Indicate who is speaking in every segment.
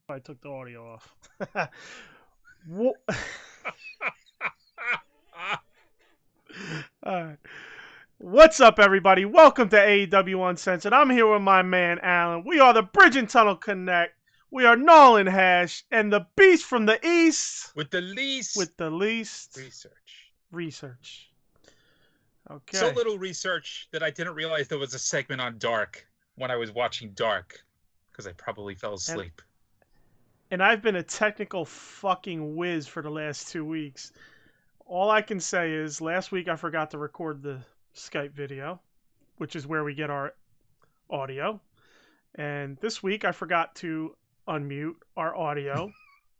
Speaker 1: I took the audio off. Wha- Alright. What's up, everybody? Welcome to AEW Uncensored. I'm here with my man, Alan. We are the Bridge and Tunnel Connect. We are Nolan Hash and the Beast from the East.
Speaker 2: With the least
Speaker 1: research. Okay.
Speaker 2: So little research that I didn't realize there was a segment on Dark when I was watching Dark, because I probably fell asleep.
Speaker 1: And I've been a technical fucking whiz for the last 2 weeks. All I can say is last week I forgot to record the Skype video, which is where we get our audio. And this week I forgot to unmute our audio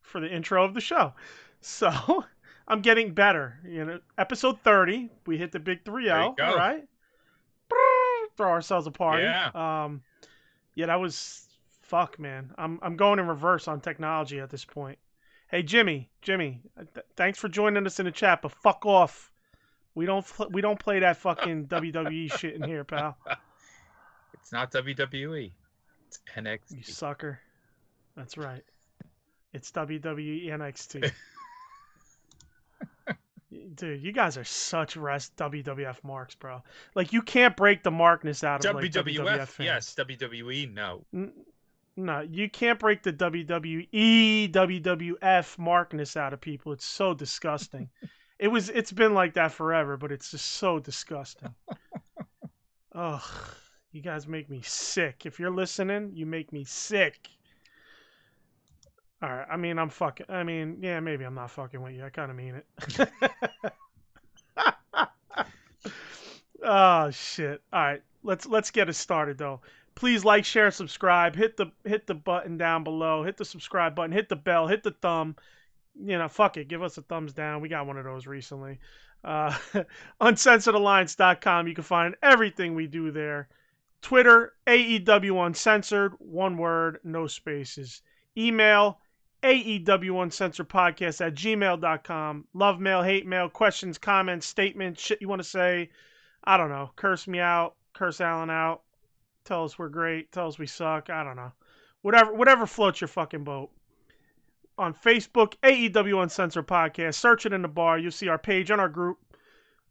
Speaker 1: for the intro of the show. So I'm getting better. Episode 30, we hit the big 3-0. All right. Throw ourselves a party.
Speaker 2: Yeah.
Speaker 1: Yeah, that was fuck, man. I'm going in reverse on technology at this point. Hey, Jimmy, thanks for joining us in the chat, but fuck off. We don't play that fucking WWE shit in here, pal.
Speaker 2: It's not WWE. It's NXT.
Speaker 1: You sucker. That's right. It's WWE NXT. Dude, you guys are such WWF marks, bro. Like, you can't break the markness out of WWF fans.
Speaker 2: Yes. WWE, no.
Speaker 1: No, you can't break the WWE, WWF markness out of people. It's so disgusting. It's been like that forever, but it's just so disgusting. Ugh, you guys make me sick. If you're listening, you make me sick. All right, yeah, maybe I'm not fucking with you. I kind of mean it. Oh shit. All right, let's get it started though. Please like, share, and subscribe. Hit the button down below. Hit the subscribe button. Hit the bell. Hit the thumb. Fuck it. Give us a thumbs down. We got one of those recently. Uncensoredalliance.com. You can find everything we do there. Twitter, AEW Uncensored. One word, no spaces. Email, AEW Uncensored Podcast at gmail.com. Love mail, hate mail, questions, comments, statements, shit you want to say. I don't know. Curse me out. Curse Alan out. Tell us we're great. Tell us we suck. I don't know. Whatever floats your fucking boat. On Facebook, AEW Uncensored Podcast. Search it in the bar. You'll see our page on our group.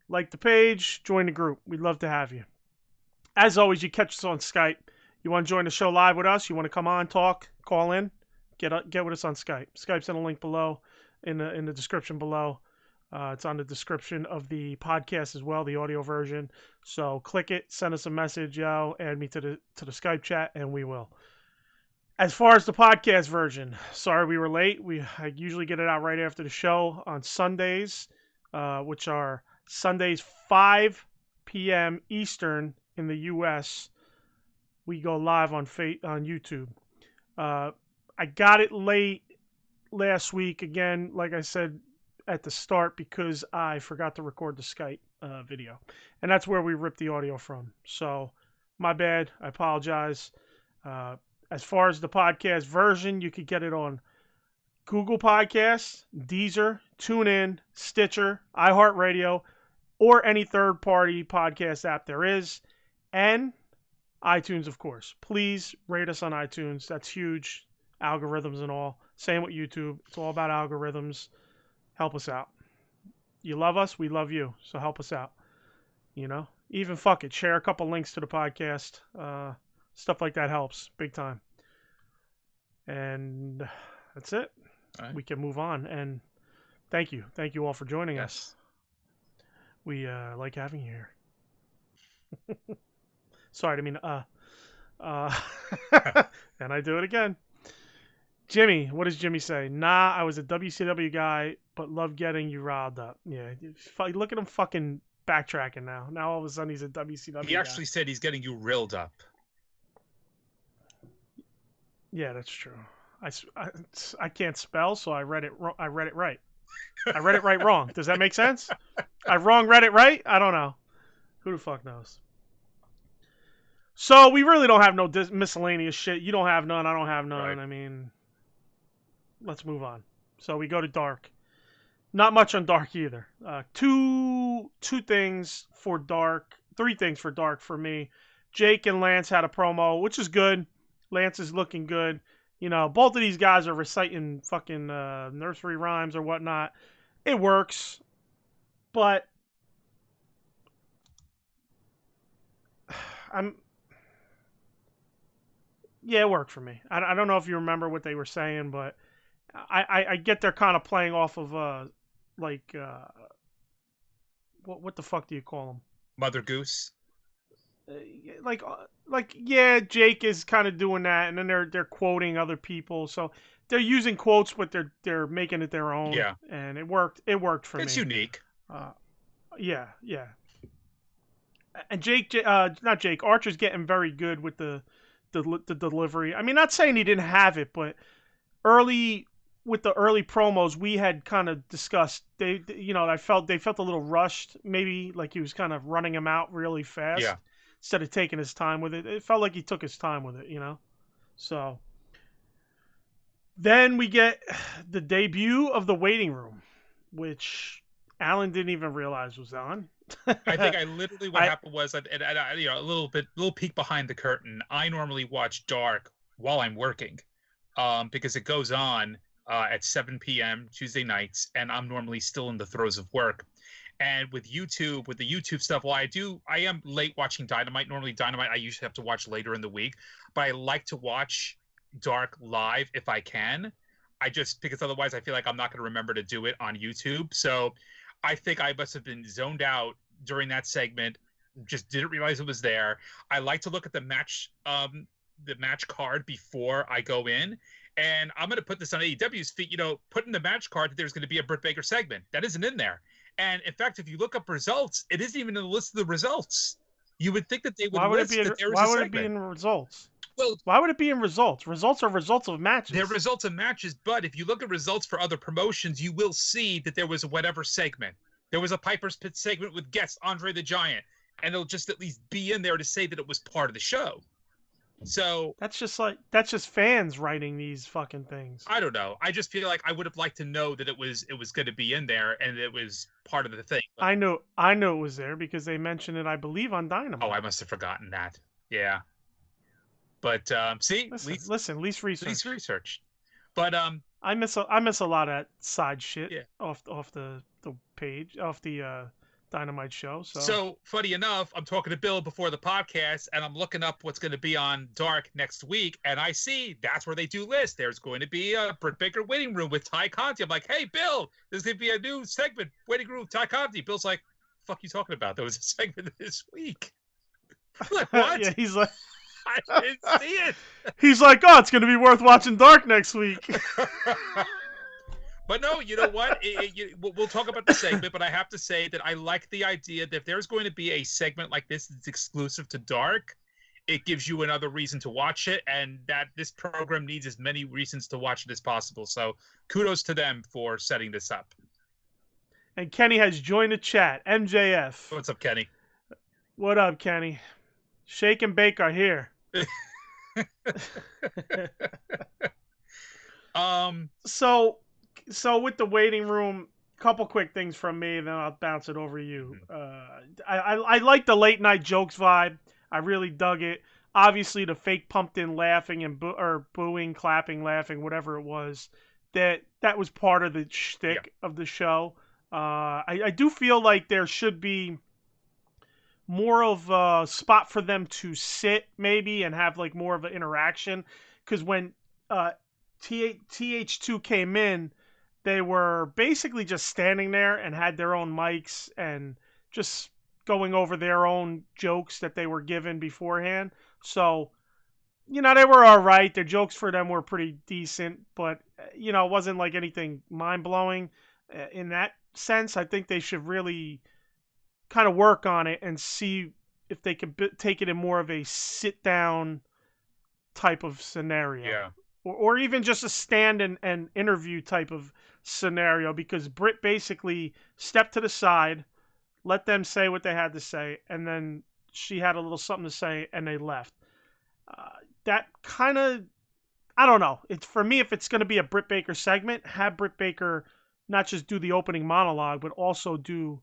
Speaker 1: Like the page, join the group. We'd love to have you. As always, you catch us on Skype. You want to join the show live with us? You want to come on, talk, call in? Get with us on Skype. Skype's in a link below, in the description below. It's on the description of the podcast as well, the audio version. So click it, send us a message, add me to the Skype chat, and we will. As far as the podcast version, sorry we were late. I usually get it out right after the show on Sundays, which are Sundays 5 p.m. Eastern in the U.S. We go live on YouTube. I got it late last week, again, like I said at the start, because I forgot to record the Skype video. And that's where we ripped the audio from. So, my bad. I apologize. As far as the podcast version, you could get it on Google Podcasts, Deezer, TuneIn, Stitcher, iHeart Radio, or any third-party podcast app there is, and iTunes, of course. Please rate us on iTunes. That's huge. Algorithms and all. Same with YouTube. It's all about algorithms. Help us out. You love us, we love you. So help us out. Even fuck it. Share a couple links to the podcast. Stuff like that helps big time. And that's it.
Speaker 2: All right.
Speaker 1: We can move on. And thank you. Thank you all for joining us. We like having you here. Sorry, I mean, and I do it again. Jimmy, what does Jimmy say? Nah, I was a WCW guy, but love getting you riled up. Yeah, look at him fucking backtracking now. Now all of a sudden he's a WCW guy.
Speaker 2: He actually said he's getting you rilled up.
Speaker 1: Yeah, that's true. I can't spell, so I read it right. I read it right wrong. Does that make sense? I read it right? I don't know. Who the fuck knows? So we really don't have no miscellaneous shit. You don't have none. I don't have none. Right. I mean, let's move on. So we go to Dark. Not much on Dark either. Two things for Dark. 3 things for Dark for me. Jake and Lance had a promo, which is good. Lance is looking good. Both of these guys are reciting fucking nursery rhymes or whatnot. It works, but it worked for me. I don't know if you remember what they were saying, but I get they're kind of playing off of like what the fuck do you call them?
Speaker 2: Mother Goose.
Speaker 1: Like yeah, Jake is kind of doing that, and then they're quoting other people, so they're using quotes, but they're making it their own.
Speaker 2: Yeah,
Speaker 1: and it worked. It worked for me.
Speaker 2: It's unique.
Speaker 1: Yeah. And not Jake, Archer's getting very good with the delivery. I mean, not saying he didn't have it, but with the early promos, we had kind of discussed. I felt they felt a little rushed, maybe like he was kind of running him out really fast.
Speaker 2: Yeah.
Speaker 1: Instead of taking his time with it. It felt like he took his time with it, So then we get the debut of the waiting room, which Alan didn't even realize was on.
Speaker 2: I think what happened was, a little peek behind the curtain. I normally watch Dark while I'm working, because it goes on at 7 p.m. Tuesday nights, and I'm normally still in the throes of work. And with the YouTube stuff, I am late watching Dynamite. Normally Dynamite I usually have to watch later in the week, but I like to watch Dark live if I can. Because otherwise I feel like I'm not going to remember to do it on YouTube. So I think I must have been zoned out during that segment, just didn't realize it was there. I like to look at the match card before I go in. And I'm going to put this on AEW's feet, put in the match card that there's going to be a Britt Baker segment. That isn't in there. And in fact, if you look up results, it isn't even in the list of the results. You would think that they would list that there was a segment.
Speaker 1: Why would it be in results?
Speaker 2: Well,
Speaker 1: why would it be in results? Results are results of matches.
Speaker 2: They're results of matches, but if you look at results for other promotions, you will see that there was a whatever segment. There was a Piper's Pit segment with guest Andre the Giant, and it'll just at least be in there to say that it was part of the show. So
Speaker 1: that's just fans writing these fucking things.
Speaker 2: I don't know. I just feel like I would have liked to know that it was going to be in there and it was part of the thing.
Speaker 1: But I know it was there because they mentioned it, I believe, on Dynamite.
Speaker 2: Oh, I must have forgotten that. Yeah. But see,
Speaker 1: least
Speaker 2: research. But
Speaker 1: I miss a lot of side shit off the page, off the Dynamite show.
Speaker 2: So funny enough, I'm talking to Bill before the podcast, and I'm looking up what's going to be on Dark next week, and I see that's where they do list. There's going to be a Britt Baker waiting room with Ty Conti. I'm like, hey, Bill, there's going to be a new segment, waiting room with Ty Conti. Bill's like, the fuck you talking about? There was a segment this week. I'm like, what?
Speaker 1: Yeah, he's like,
Speaker 2: I didn't see it.
Speaker 1: He's like, oh, it's going to be worth watching Dark next week.
Speaker 2: But no, you know what? We'll talk about the segment, but I have to say that I like the idea that if there's going to be a segment like this that's exclusive to Dark, it gives you another reason to watch it, and that this program needs as many reasons to watch it as possible. So kudos to them for setting this up.
Speaker 1: And Kenny has joined the chat. MJF.
Speaker 2: What's up, Kenny?
Speaker 1: What up, Kenny? Shake and bake are here. So with the waiting room, couple quick things from me, then I'll bounce it over to you. I like the late night jokes vibe. I really dug it. Obviously, the fake pumped in laughing and booing, clapping, laughing, whatever it was, that was part of the shtick of the show. I do feel like there should be more of a spot for them to sit maybe and have like more of an interaction, because when TH2 came in, they were basically just standing there and had their own mics and just going over their own jokes that they were given beforehand. So, they were all right. Their jokes for them were pretty decent, but, it wasn't like anything mind-blowing in that sense. I think they should really kind of work on it and see if they could take it in more of a sit-down type of scenario.
Speaker 2: Yeah.
Speaker 1: Or even just a stand and interview type of scenario, because Britt basically stepped to the side, let them say what they had to say, and then she had a little something to say, and they left. That kind of, I don't know. It's for me, if it's going to be a Britt Baker segment, have Britt Baker not just do the opening monologue, but also do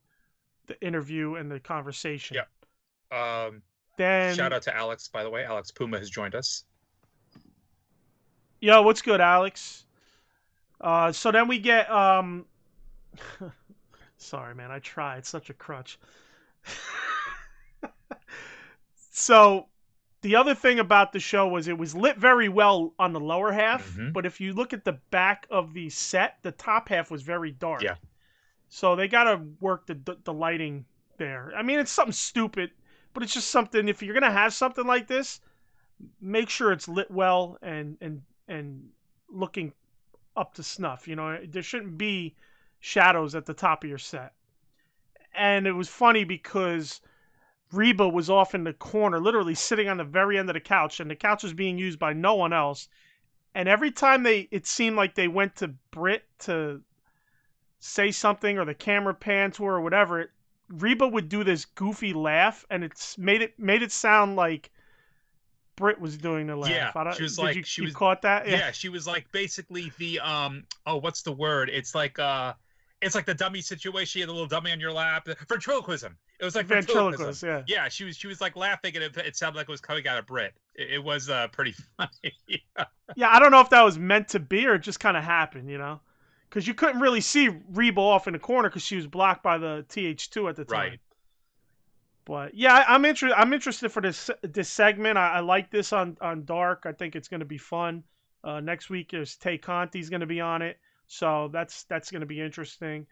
Speaker 1: the interview and the conversation.
Speaker 2: Yeah.
Speaker 1: Then
Speaker 2: shout out to Alex, by the way. Alex Puma has joined us.
Speaker 1: Yo, what's good, Alex? So then we get sorry, man. I try. It's such a crutch. So the other thing about the show was it was lit very well on the lower half, but if you look at the back of the set, the top half was very dark.
Speaker 2: Yeah.
Speaker 1: So they got to work the lighting there. I mean, it's something stupid, but it's just something. If you're gonna have something like this, make sure it's lit well and looking up to snuff. You know, there shouldn't be shadows at the top of your set. And it was funny because Reba was off in the corner, literally sitting on the very end of the couch, and the couch was being used by no one else. And every time it seemed like they went to Britt to say something, or the camera panned to her or whatever, Reba would do this goofy laugh, and it's made it sound like Britt was doing the laugh.
Speaker 2: Yeah, she was like,
Speaker 1: you caught that?
Speaker 2: Yeah, she was like basically the what's the word? It's like the dummy situation. You had a little dummy on your lap. Ventriloquism. It was like ventriloquism.
Speaker 1: Yeah.
Speaker 2: Yeah, she was like laughing, and it sounded like it was coming out of Britt. It was pretty funny.
Speaker 1: Yeah, I don't know if that was meant to be or it just kind of happened, you know, because you couldn't really see Reba off in the corner because she was blocked by the TH2 at the time.
Speaker 2: Right.
Speaker 1: But yeah, I'm interested for this segment. I like this on Dark. I think it's going to be fun. Next week there's Tay Conti's going to be on it, so that's going to be interesting.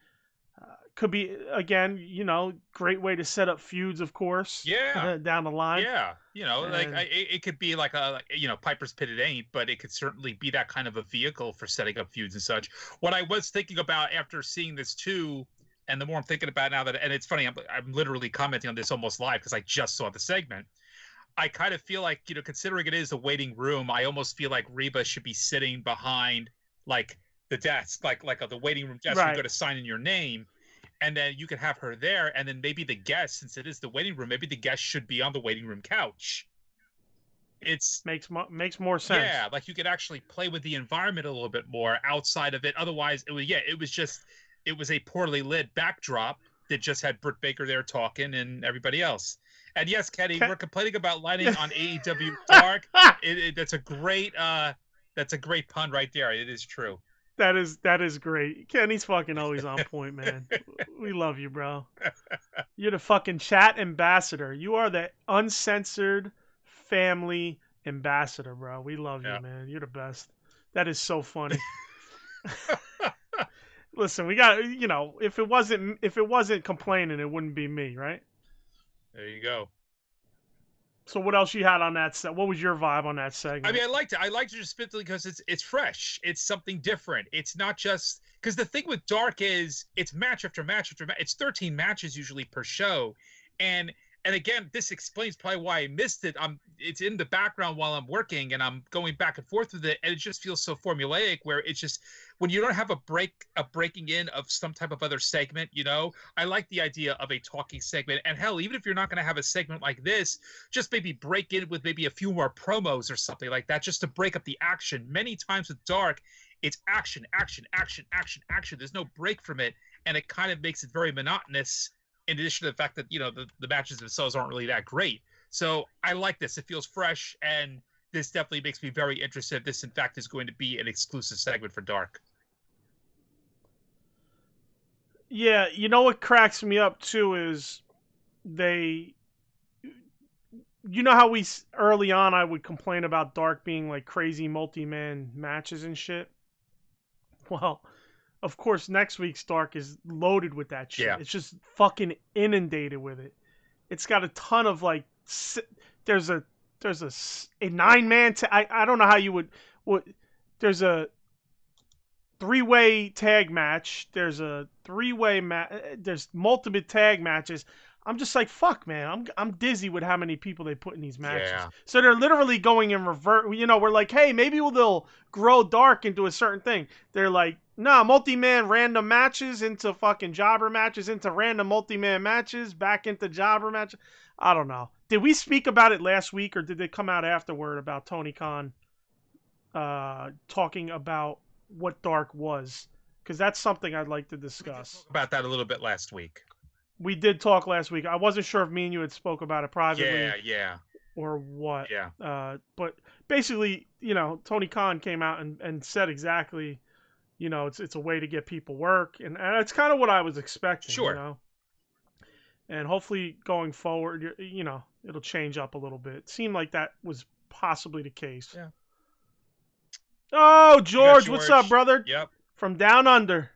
Speaker 1: Could be, again, you know, great way to set up feuds, of course.
Speaker 2: Yeah.
Speaker 1: Down the line.
Speaker 2: Yeah, you know, it could be like you know, Piper's Pit. It ain't, but it could certainly be that kind of a vehicle for setting up feuds and such. What I was thinking about after seeing this too. And the more I'm thinking about it now and it's funny, I'm literally commenting on this almost live because I just saw the segment. I kind of feel like, you know, considering it is a waiting room, I almost feel like Reba should be sitting behind like the desk, like the waiting room desk.
Speaker 1: Right.
Speaker 2: You go to sign in your name, and then you could have her there, and then maybe the guest, since it is the waiting room, maybe the guest should be on the waiting room couch. It's
Speaker 1: makes more sense.
Speaker 2: Yeah, like you could actually play with the environment a little bit more outside of it. Otherwise, it was a poorly lit backdrop that just had Britt Baker there talking and everybody else. And yes, Kenny, we're complaining about lighting on AEW Dark. That's a great pun right there. It is true.
Speaker 1: That is great. Kenny's fucking always on point, man. We love you, bro. You're the fucking chat ambassador. You are the uncensored family ambassador, bro. We love you, man. You're the best. That is so funny. Listen, we got, you know, if it wasn't complaining, it wouldn't be me, right?
Speaker 2: There you go.
Speaker 1: So what else you had on that set? What was your vibe on that segment?
Speaker 2: I mean, I liked it just simply because it's fresh. It's something different. It's not just because the thing with Dark is it's match after match after match. It's 13 matches usually per show, and again, this explains probably why I missed it. It's in the background while I'm working, and I'm going back and forth with it, and it just feels so formulaic. Where it's just when you don't have a breaking in of some type of other segment, you know. I like the idea of a talking segment, and hell, even if you're not going to have a segment like this, just maybe break in with maybe a few more promos or something like that, just to break up the action. Many times with Dark, it's action, action, action, action, action. There's no break from it, and it kind of makes it very monotonous. In addition to the fact that, you know, the matches themselves aren't really that great. So I like this. It feels fresh, and this definitely makes me very interested. This, in fact, is going to be an exclusive segment for Dark.
Speaker 1: Yeah, you know what cracks me up, too, is you know how early on I would complain about Dark being like crazy multi-man matches and shit? Well, of course, next week's Dark is loaded with that shit.
Speaker 2: Yeah.
Speaker 1: It's just fucking inundated with it. It's got a ton of like, there's a 9-man. I don't know how you would. There's a 3-way tag match. There's a 3-way there's multiple tag matches. I'm just like, fuck, man. I'm dizzy with how many people they put in these matches.
Speaker 2: Yeah.
Speaker 1: So they're literally going in reverse. You know, we're like, hey, maybe they'll grow Dark into a certain thing. They're like, nah, multi-man random matches into fucking jobber matches, into random multi-man matches, back into jobber matches. I don't know. Did we speak about it last week, or did they come out afterward about Tony Khan talking about what Dark was? Because that's something I'd like to discuss.
Speaker 2: We did talk about that a little bit last week.
Speaker 1: We did talk last week. I wasn't sure if me and you had spoke about it privately.
Speaker 2: Yeah.
Speaker 1: or what.
Speaker 2: Yeah.
Speaker 1: But basically, Tony Khan came out and said exactly, it's a way to get people work, and it's kind of what I was expecting,
Speaker 2: Sure.
Speaker 1: And hopefully going forward, it'll change up a little bit. It seemed like that was possibly the case.
Speaker 2: Yeah.
Speaker 1: Oh, George, what's up,
Speaker 2: George.
Speaker 1: brother?
Speaker 2: Yep.
Speaker 1: From down under.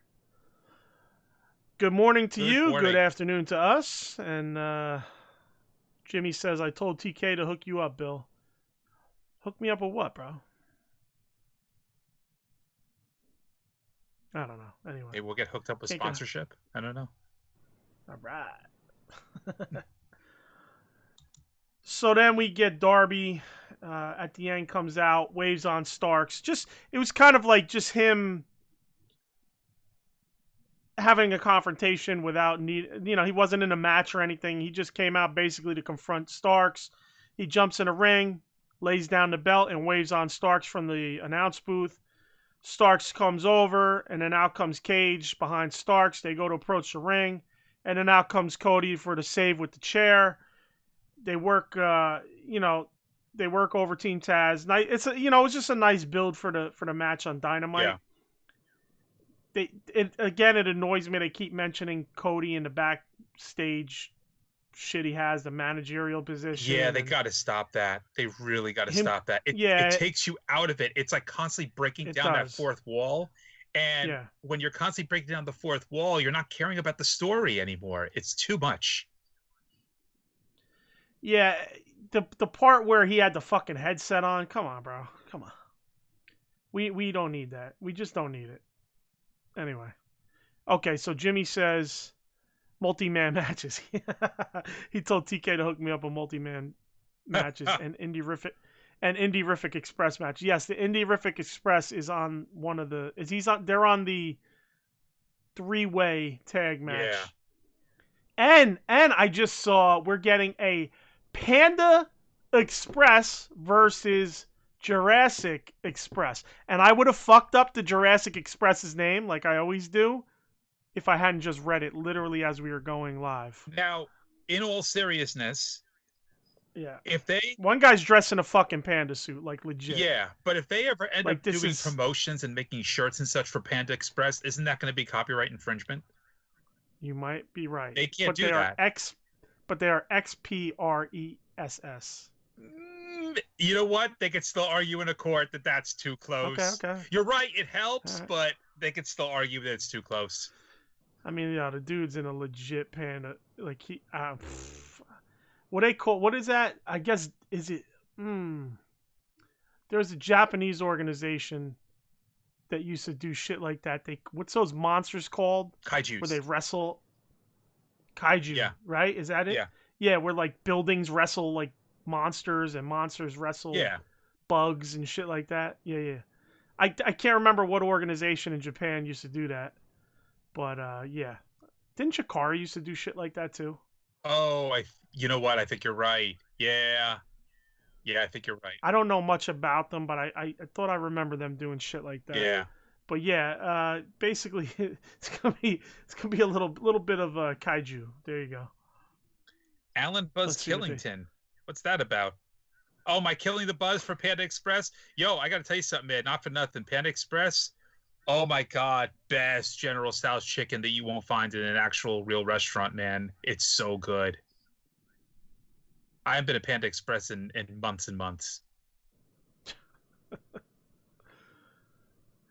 Speaker 1: Good morning to
Speaker 2: Good
Speaker 1: you.
Speaker 2: morning.
Speaker 1: Good afternoon to us. And Jimmy says, I told TK to hook you up, Bill. Hook me up with what, bro? I don't know. Anyway.
Speaker 2: Maybe we'll get hooked up with sponsorship. I don't know.
Speaker 1: All right. So then we get Darby at the end, comes out, waves on Starks. It was kind of like just him having a confrontation without he wasn't in a match or anything. He just came out basically to confront Starks. He jumps in a ring, lays down the belt, and waves on Starks from the announce booth. Starks comes over, and then out comes Cage behind Starks. They go to approach the ring, and then out comes Cody for the save with the chair. They work, they work over Team Taz. It's just a nice build for the match on Dynamite.
Speaker 2: Yeah.
Speaker 1: It annoys me they keep mentioning Cody in the backstage shit he has, the managerial position.
Speaker 2: Yeah, they got to stop that. They really got to stop that. It takes you out of it. It's like constantly breaking down that fourth wall. And when you're constantly breaking down the fourth wall, you're not caring about the story anymore. It's too much.
Speaker 1: Yeah, the part where he had the fucking headset on, come on, bro. Come on. We don't need that. We just don't need it. Anyway. Okay, so Jimmy says multi-man matches. He told TK to hook me up with multi-man matches and Indie-rific Express match. Yes, the Indie-rific Express is on one of the they're on the 3-way tag match.
Speaker 2: Yeah.
Speaker 1: And I just saw we're getting a Panda Express versus Jurassic Express. And I would have fucked up the Jurassic Express's name like I always do if I hadn't just read it literally as we were going live.
Speaker 2: Now, in all seriousness, if
Speaker 1: one guy's dressed in a fucking panda suit, like legit.
Speaker 2: Yeah, but if they ever end up doing promotions and making shirts and such for Panda Express, isn't that going to be copyright infringement?
Speaker 1: You might be right.
Speaker 2: They can't do that.
Speaker 1: But they are XPRESS.
Speaker 2: You know what? They could still argue in a court that that's too close.
Speaker 1: Okay.
Speaker 2: You're right. It helps, but they could still argue that it's too close.
Speaker 1: I mean, the dude's in a legit panda. Like what is that? I guess, is it, there's a Japanese organization that used to do shit like that. What's those monsters called?
Speaker 2: Kaijus.
Speaker 1: Where they wrestle. Kaiju, right? Is that it?
Speaker 2: Yeah.
Speaker 1: Yeah, where like buildings wrestle like monsters and monsters wrestle bugs and shit like that. Yeah. I can't remember what organization in Japan used to do that. But yeah. Didn't Hikaru used to do shit like that too?
Speaker 2: Oh, you know what? I think you're right. Yeah. Yeah, I think you're right.
Speaker 1: I don't know much about them, but I thought I remember them doing shit like that.
Speaker 2: Yeah.
Speaker 1: But yeah, basically it's gonna be a little bit of kaiju. There you go.
Speaker 2: Alan Buzz Killington. What's that about? Oh, am I killing the buzz for Panda Express? Yo, I gotta tell you something, man. Not for nothing. Panda Express. Oh my God, best General Tso's chicken that you won't find in an actual real restaurant, man. It's so good. I haven't been to Panda Express in months and months.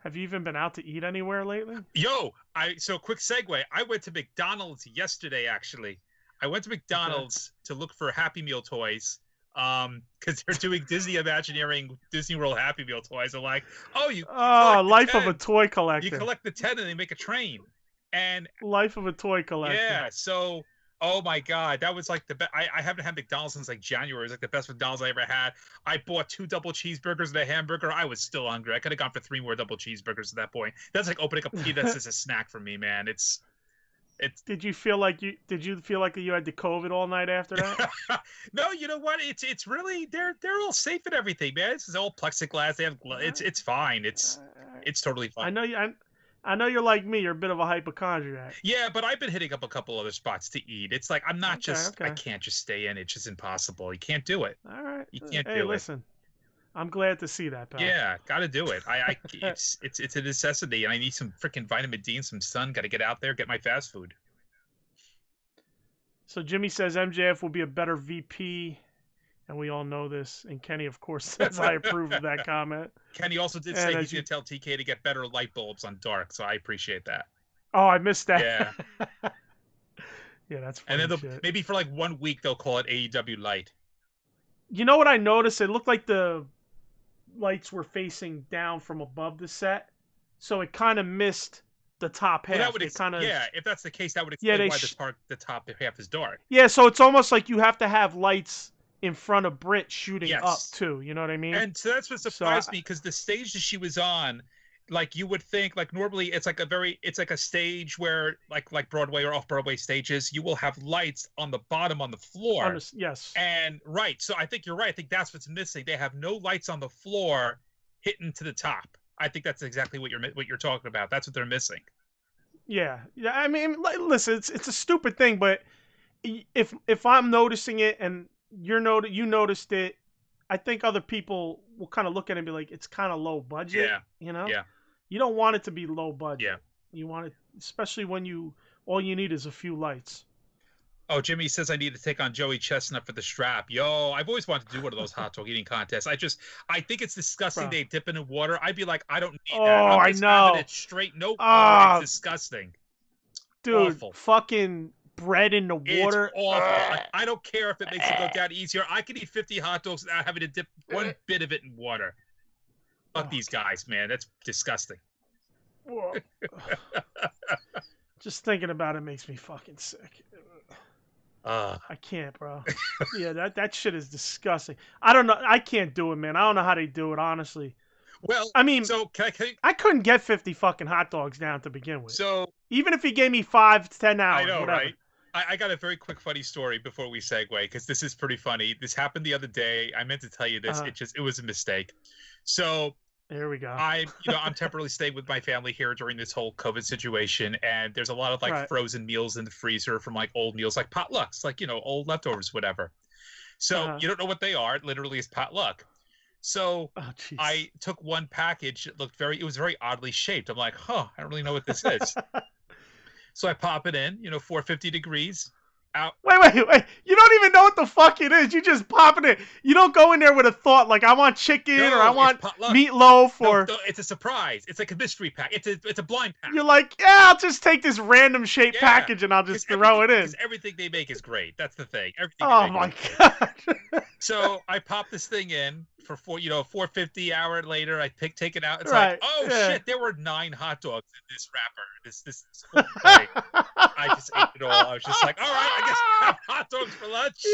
Speaker 1: Have you even been out to eat anywhere lately?
Speaker 2: Yo, so quick segue. I went to McDonald's yesterday, actually. I went to McDonald's to look for Happy Meal toys. Because they're doing Disney Imagineering Disney World Happy Meal toys. I'm like,
Speaker 1: life of a toy collector.
Speaker 2: You collect the 10 and they make a train. And
Speaker 1: life of a toy collector.
Speaker 2: Yeah, so oh my God, that was like the best. I haven't had McDonald's since like January. It was like the best McDonald's I ever had. I bought 2 double cheeseburgers and a hamburger. I was still hungry. I could have gone for 3 more double cheesemburgers at that point. That's like opening up peanuts as a snack for me, man. It's.
Speaker 1: Did you feel like you had the COVID all night after that?
Speaker 2: No, you know what? It's really they're all safe and everything, man. This is all plexiglass. They have it's fine. It's totally fine.
Speaker 1: I know you. I know you're like me. You're a bit of a hypochondriac.
Speaker 2: Yeah, but I've been hitting up a couple other spots to eat. It's like I'm not I
Speaker 1: Okay.
Speaker 2: can't just stay in. It's just impossible. You can't do it.
Speaker 1: All right.
Speaker 2: You can't
Speaker 1: Hey,
Speaker 2: do it.
Speaker 1: listen. I'm glad to see that, pal.
Speaker 2: Yeah, got to do it. It's a necessity, and I need some freaking vitamin D and some sun. Got to get out there, get my fast food.
Speaker 1: So Jimmy says MJF will be a better VP, and we all know this. And Kenny, of course, says I approve of that comment.
Speaker 2: Kenny also did say he's going to tell TK to get better light bulbs on Dark, so I appreciate that.
Speaker 1: Oh, I missed that.
Speaker 2: Yeah.
Speaker 1: Yeah, that's funny.
Speaker 2: And then maybe for like 1 week they'll call it AEW Light.
Speaker 1: You know what I noticed? It looked like the lights were facing down from above the set, so it kind of missed the top half.
Speaker 2: Well, yeah, if that's the case, that would explain why the top half is dark.
Speaker 1: Yeah, so it's almost like you have to have lights in front of Britt shooting up too. You know what I mean?
Speaker 2: And so that's what surprised me, because the stage that she was on, like you would think, like normally it's like a stage where like Broadway or off-Broadway stages, you will have lights on the bottom on the floor.
Speaker 1: Yes.
Speaker 2: And right, so I think you're right. I think that's what's missing. They have no lights on the floor hitting to the top. I think that's exactly what you're talking about. That's what they're missing.
Speaker 1: Yeah. I mean, listen, it's a stupid thing, but if I'm noticing it and you noticed it, I think other people will kind of look at it and be like, it's kind of low budget.
Speaker 2: Yeah.
Speaker 1: You know?
Speaker 2: Yeah.
Speaker 1: You don't want it to be low budget.
Speaker 2: Yeah.
Speaker 1: You want it, especially when all you need is a few lights.
Speaker 2: Oh, Jimmy says I need to take on Joey Chestnut for the strap. Yo, I've always wanted to do one of those hot dog eating contests. I think it's disgusting. They dip it in water. I'd be like, I don't need that. I'm just having it straight. No, it's disgusting.
Speaker 1: Dude,
Speaker 2: awful.
Speaker 1: Fucking bread in the water.
Speaker 2: It's awful. I don't care if it makes it go down easier. I could eat 50 hot dogs without having to dip one bit of it in water. Fuck these guys, man. That's disgusting.
Speaker 1: Just thinking about it makes me fucking sick. I can't, bro. Yeah, that shit is disgusting. I don't know. I can't do it, man. I don't know how they do it, honestly.
Speaker 2: Well,
Speaker 1: I mean,
Speaker 2: so
Speaker 1: I couldn't get 50 fucking hot dogs down to begin with.
Speaker 2: So
Speaker 1: even if he gave me 5 to 10 hours,
Speaker 2: I know,
Speaker 1: whatever.
Speaker 2: right? I got a very quick funny story before we segue, because this is pretty funny. This happened the other day. I meant to tell you this. It was a mistake. So
Speaker 1: there we go.
Speaker 2: I'm temporarily staying with my family here during this whole COVID situation, and there's a lot of frozen meals in the freezer from like old meals, like potlucks, like old leftovers, whatever. So you don't know what they are. It literally is potluck. So I took one package. It was very oddly shaped. I'm like, I don't really know what this is. So I pop it in, 450 degrees. Out.
Speaker 1: Wait. You don't even know what the fuck it is. You just pop it in. You don't go in there with a thought like, I want chicken or I want meatloaf or...
Speaker 2: No, it's a surprise. It's like a mystery pack. It's a blind pack.
Speaker 1: You're like, yeah, I'll just take this random shaped package and I'll just throw it in. Because
Speaker 2: everything they make is great. That's the thing.
Speaker 1: Oh my God.
Speaker 2: So I pop this thing in for 450. Hour later, I take it out. It's like, shit, there were 9 hot dogs in this wrapper. This whole thing. I just ate it all. I was just like, all right, I guess I have hot dogs for lunch.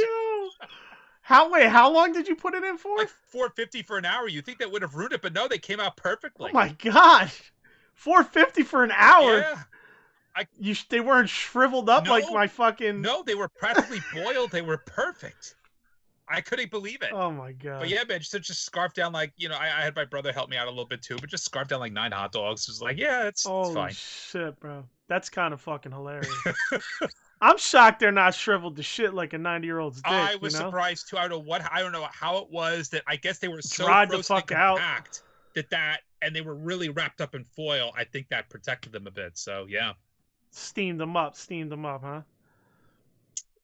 Speaker 1: How long did you put it in for?
Speaker 2: Like 450 for an hour. You think that would have ruined it, but no, they came out perfectly.
Speaker 1: Oh my gosh. 450 for an hour?
Speaker 2: Yeah.
Speaker 1: They weren't shriveled up like my fucking...
Speaker 2: No, they were practically boiled. They were perfect. I couldn't believe it.
Speaker 1: Oh my God.
Speaker 2: But yeah, man, just scarf down I had my brother help me out a little bit too, but just scarf down 9 hot dogs. It was like, yeah, it's fine.
Speaker 1: Holy shit, bro. That's kind of fucking hilarious. I'm shocked they're not shriveled to shit like a 90-year-old's dick.
Speaker 2: I was surprised too. I don't know how it was that I guess they were so
Speaker 1: dried the fuck out
Speaker 2: and they were really wrapped up in foil. I think that protected them a bit. So yeah.
Speaker 1: Steamed them up, huh?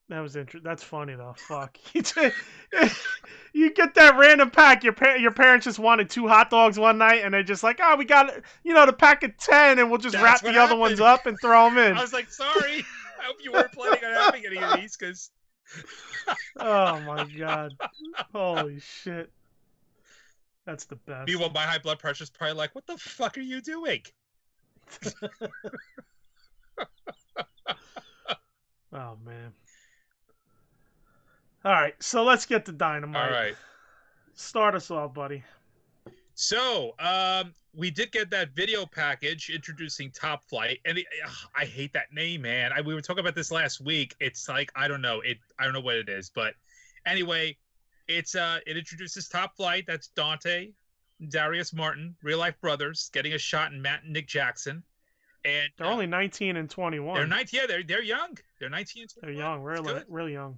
Speaker 1: That was interesting. That's funny though. Fuck. You get that random pack. Your parents just wanted 2 hot dogs one night, and they're just like, we got the pack of 10, and we'll just wrap the other ones up and throw them in.
Speaker 2: I was like, sorry. I hope you weren't planning on having any of these, because.
Speaker 1: Oh my God! Holy shit! That's the best.
Speaker 2: Meanwhile, my high blood pressure is probably like, what the fuck are you doing?
Speaker 1: Oh man. All right, so let's get to Dynamite.
Speaker 2: All right.
Speaker 1: Start us off, buddy.
Speaker 2: So, we did get that video package introducing Top Flight, and I hate that name, man. We were talking about this last week. It's like, I don't know what it is, but anyway, it introduces Top Flight. That's Dante, Darius Martin, real life brothers, getting a shot in Matt and Nick Jackson. And
Speaker 1: they're only 19 and 21.
Speaker 2: They're 19. Yeah, they're young. They're 19 and 21.
Speaker 1: They're young, really young.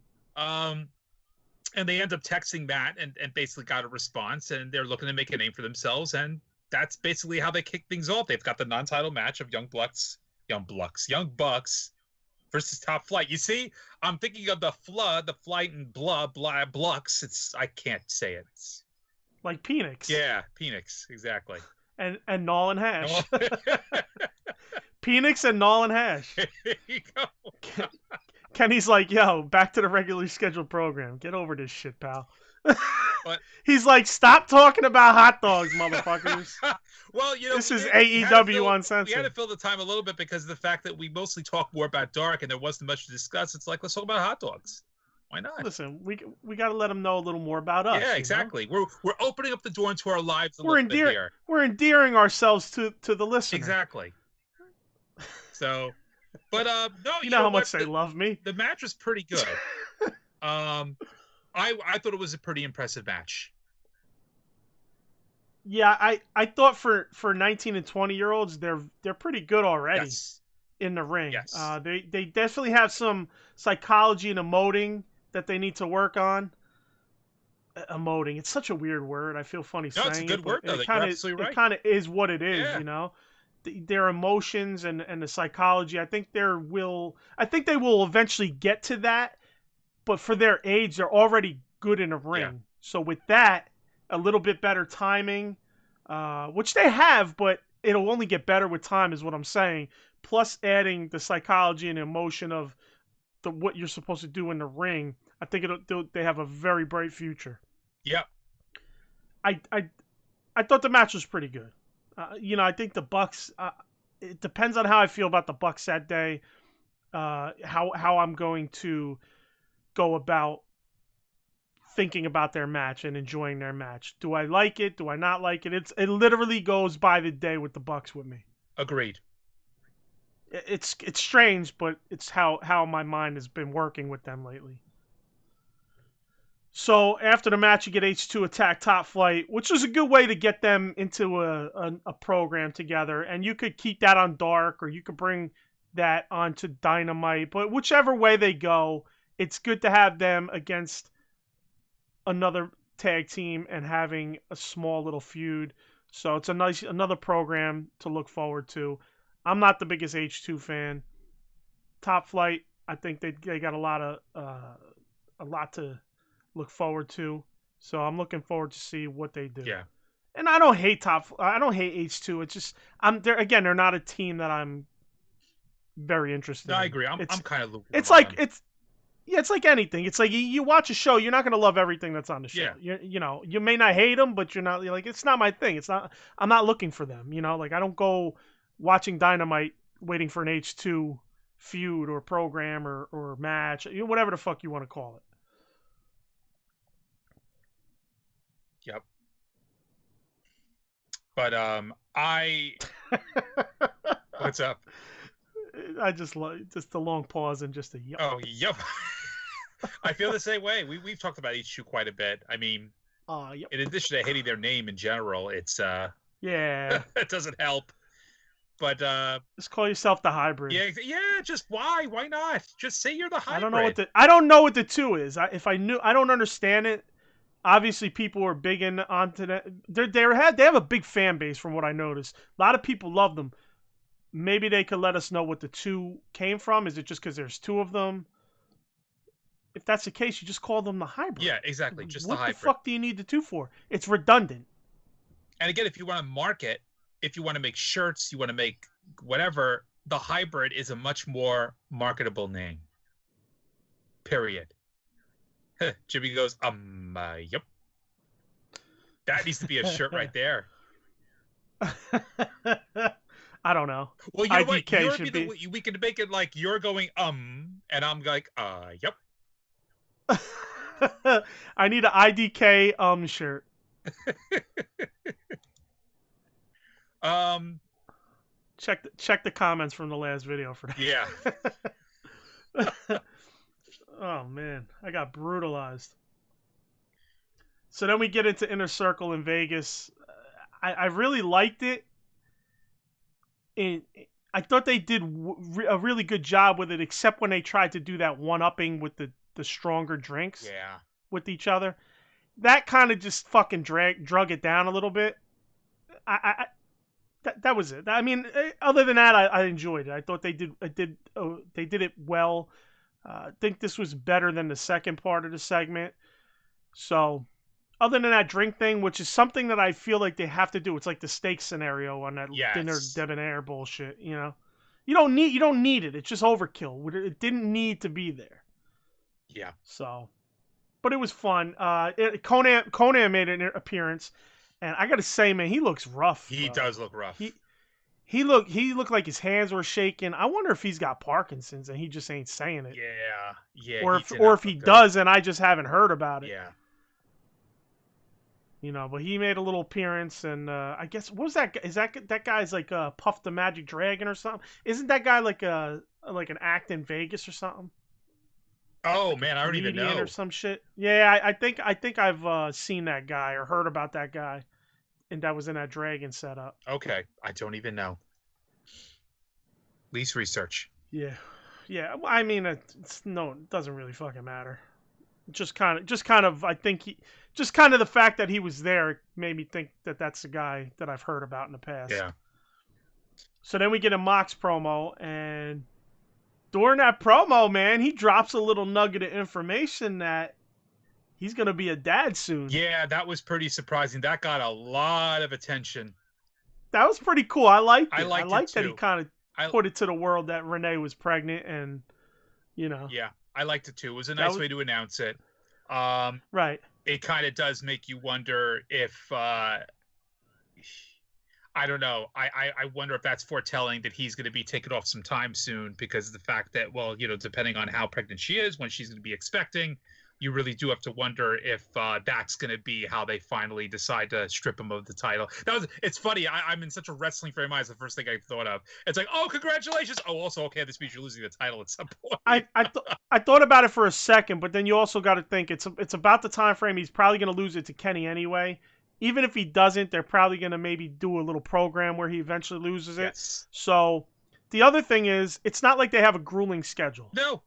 Speaker 2: And they end up texting Matt and basically got a response, and they're looking to make a name for themselves, and that's basically how they kick things off. They've got the non-title match of Young Bucks versus Top Flight. You see, I'm thinking of the flight, and Blux. I can't say it. It's
Speaker 1: like Penix.
Speaker 2: Yeah, Penix, exactly.
Speaker 1: And Null and Hash. Penix and Null and Hash.
Speaker 2: There you go.
Speaker 1: Kenny's like, yo, back to the regularly scheduled program. Get over this shit, pal.
Speaker 2: But
Speaker 1: he's like, stop talking about hot dogs, motherfuckers.
Speaker 2: Well,
Speaker 1: this is AEW Uncensored.
Speaker 2: We had to fill the time a little bit because of the fact that we mostly talk more about Dark and there wasn't much to discuss. It's like, let's talk about hot dogs. Why not?
Speaker 1: Listen, we got to let them know a little more about us.
Speaker 2: Yeah, exactly.
Speaker 1: You know?
Speaker 2: We're opening up the door into our lives.
Speaker 1: We're endearing ourselves to the listener.
Speaker 2: Exactly. So, but no,
Speaker 1: you know how much they love me.
Speaker 2: The match was pretty good. I thought it was a pretty impressive match.
Speaker 1: Yeah, I thought for 19 and 20-year-olds, they're pretty good already in the ring.
Speaker 2: Yes.
Speaker 1: They definitely have some psychology and emoting that they need to work on. Emoting, it's such a weird word. I feel funny saying it.
Speaker 2: It's a good word, though. You're absolutely right.
Speaker 1: It kind of is what it is,
Speaker 2: yeah.
Speaker 1: You know. Their emotions and the psychology. I think they will eventually get to that, but for their age, they're already good in a ring.
Speaker 2: Yeah.
Speaker 1: So with that, a little bit better timing, which they have, but it'll only get better with time, is what I'm saying. Plus adding the psychology and emotion of what you're supposed to do in the ring. I think they have a very bright future.
Speaker 2: Yeah.
Speaker 1: I thought the match was pretty good. I think the Bucks. It depends on how I feel about the Bucks that day. How I'm going to go about thinking about their match and enjoying their match. Do I like it? Do I not like it? It literally goes by the day with the Bucks with me.
Speaker 2: Agreed.
Speaker 1: It's strange, but it's how my mind has been working with them lately. So after the match, you get H2 attack Top Flight, which is a good way to get them into a program together. And you could keep that on Dark, or you could bring that onto Dynamite. But whichever way they go, it's good to have them against another tag team and having a small little feud. So it's another program to look forward to. I'm not the biggest H2 fan. Top Flight, I think they got a lot to look forward to. So I'm looking forward to see what they do.
Speaker 2: Yeah.
Speaker 1: And I don't hate H2. It's just they're not a team that I'm very interested in.
Speaker 2: I agree. I'm kind of lukewarm.
Speaker 1: It's like anything. It's like you watch a show, you're not going to love everything that's on the show.
Speaker 2: Yeah.
Speaker 1: You may not hate them, but you're like, it's not my thing. I'm not looking for them, like I don't go watching Dynamite waiting for an H2 feud or program or match, whatever the fuck you want to call it.
Speaker 2: Yep. But what's up?
Speaker 1: I just like the long pause and just a yep.
Speaker 2: Oh, yep. I feel the same way. We've talked about H2 quite a bit. I mean,
Speaker 1: yep.
Speaker 2: In addition to hating their name in general, it's
Speaker 1: yeah,
Speaker 2: it doesn't help. But
Speaker 1: just call yourself the hybrid.
Speaker 2: Yeah. Just why not? Just say you're the hybrid.
Speaker 1: I don't know what the 2 is. If I knew, I don't understand it. Obviously, people are big onto that. They have a big fan base, from what I noticed. A lot of people love them. Maybe they could let us know what the 2 came from. Is it just because there's 2 of them? If that's the case, you just call them the hybrid.
Speaker 2: Yeah, exactly. Just
Speaker 1: what
Speaker 2: the hybrid.
Speaker 1: What the fuck do you need the 2 for? It's redundant.
Speaker 2: And again, if you want to market, if you want to make shirts, you want to make whatever, the hybrid is a much more marketable name. Period. Jimmy goes, yep. That needs to be a shirt right there.
Speaker 1: I don't know.
Speaker 2: Well, you know what? We could make it like you're going, and I'm like, yep.
Speaker 1: I need an IDK shirt. Check the comments from the last video for that.
Speaker 2: Yeah.
Speaker 1: Oh man, I got brutalized. So then we get into Inner Circle in Vegas. I really liked it. I thought they did a really good job with it, except when they tried to do that one-upping with the stronger drinks with each other. That kind of just fucking drug it down a little bit. That was it. I mean, other than that, I enjoyed it. I thought they did it well. I think this was better than the second part of the segment. So, other than that drink thing, which is something that I feel like they have to do, it's like the steak scenario on that dinner debonair bullshit. You know, you don't need it. It's just overkill. It didn't need to be there.
Speaker 2: Yeah.
Speaker 1: So, but it was fun. Conan made an appearance, and I gotta say, man, he looks rough.
Speaker 2: He does look rough.
Speaker 1: He looked like his hands were shaking. I wonder if he's got Parkinson's and he just ain't saying it.
Speaker 2: Yeah.
Speaker 1: Or if he does and I just haven't heard about it.
Speaker 2: Yeah.
Speaker 1: You know, but he made a little appearance, and I guess what was that? Is that guy's like Puff the Magic Dragon or something? Isn't that guy like an act in Vegas or something?
Speaker 2: Oh
Speaker 1: like
Speaker 2: man, I don't even know.
Speaker 1: Or some shit. Yeah, I think I've seen that guy or heard about that guy, and that was in that Dragon setup.
Speaker 2: Okay, I don't even know. Least research.
Speaker 1: Yeah. I mean, it doesn't really fucking matter. Just kind of, I think the fact that he was there made me think that that's the guy that I've heard about in the past.
Speaker 2: Yeah.
Speaker 1: So then we get a Mox promo, and during that promo, man, he drops a little nugget of information that he's going to be a dad soon.
Speaker 2: Yeah, that was pretty surprising. That got a lot of attention.
Speaker 1: That was pretty cool. I liked it.
Speaker 2: I liked
Speaker 1: that he kind of put it to the world that Renee was pregnant, and, you know.
Speaker 2: Yeah, I liked it too. It was a nice way to announce it.
Speaker 1: Right.
Speaker 2: It kind of does make you wonder if, I don't know. I wonder if that's foretelling that he's going to be taken off some time soon, because of the fact that, well, you know, depending on how pregnant she is, when she's going to be expecting, you really do have to wonder if that's going to be how they finally decide to strip him of the title. It's funny. I'm in such a wrestling frame of mind. It's the first thing I thought of. It's like, oh, congratulations. Oh, also, okay, this means you're losing the title at some point.
Speaker 1: I thought about it for a second, but then you also got to think it's about the time frame. He's probably going to lose it to Kenny anyway. Even if he doesn't, they're probably going to maybe do a little program where he eventually loses it.
Speaker 2: Yes.
Speaker 1: So the other thing is, it's not like they have a grueling schedule.
Speaker 2: No.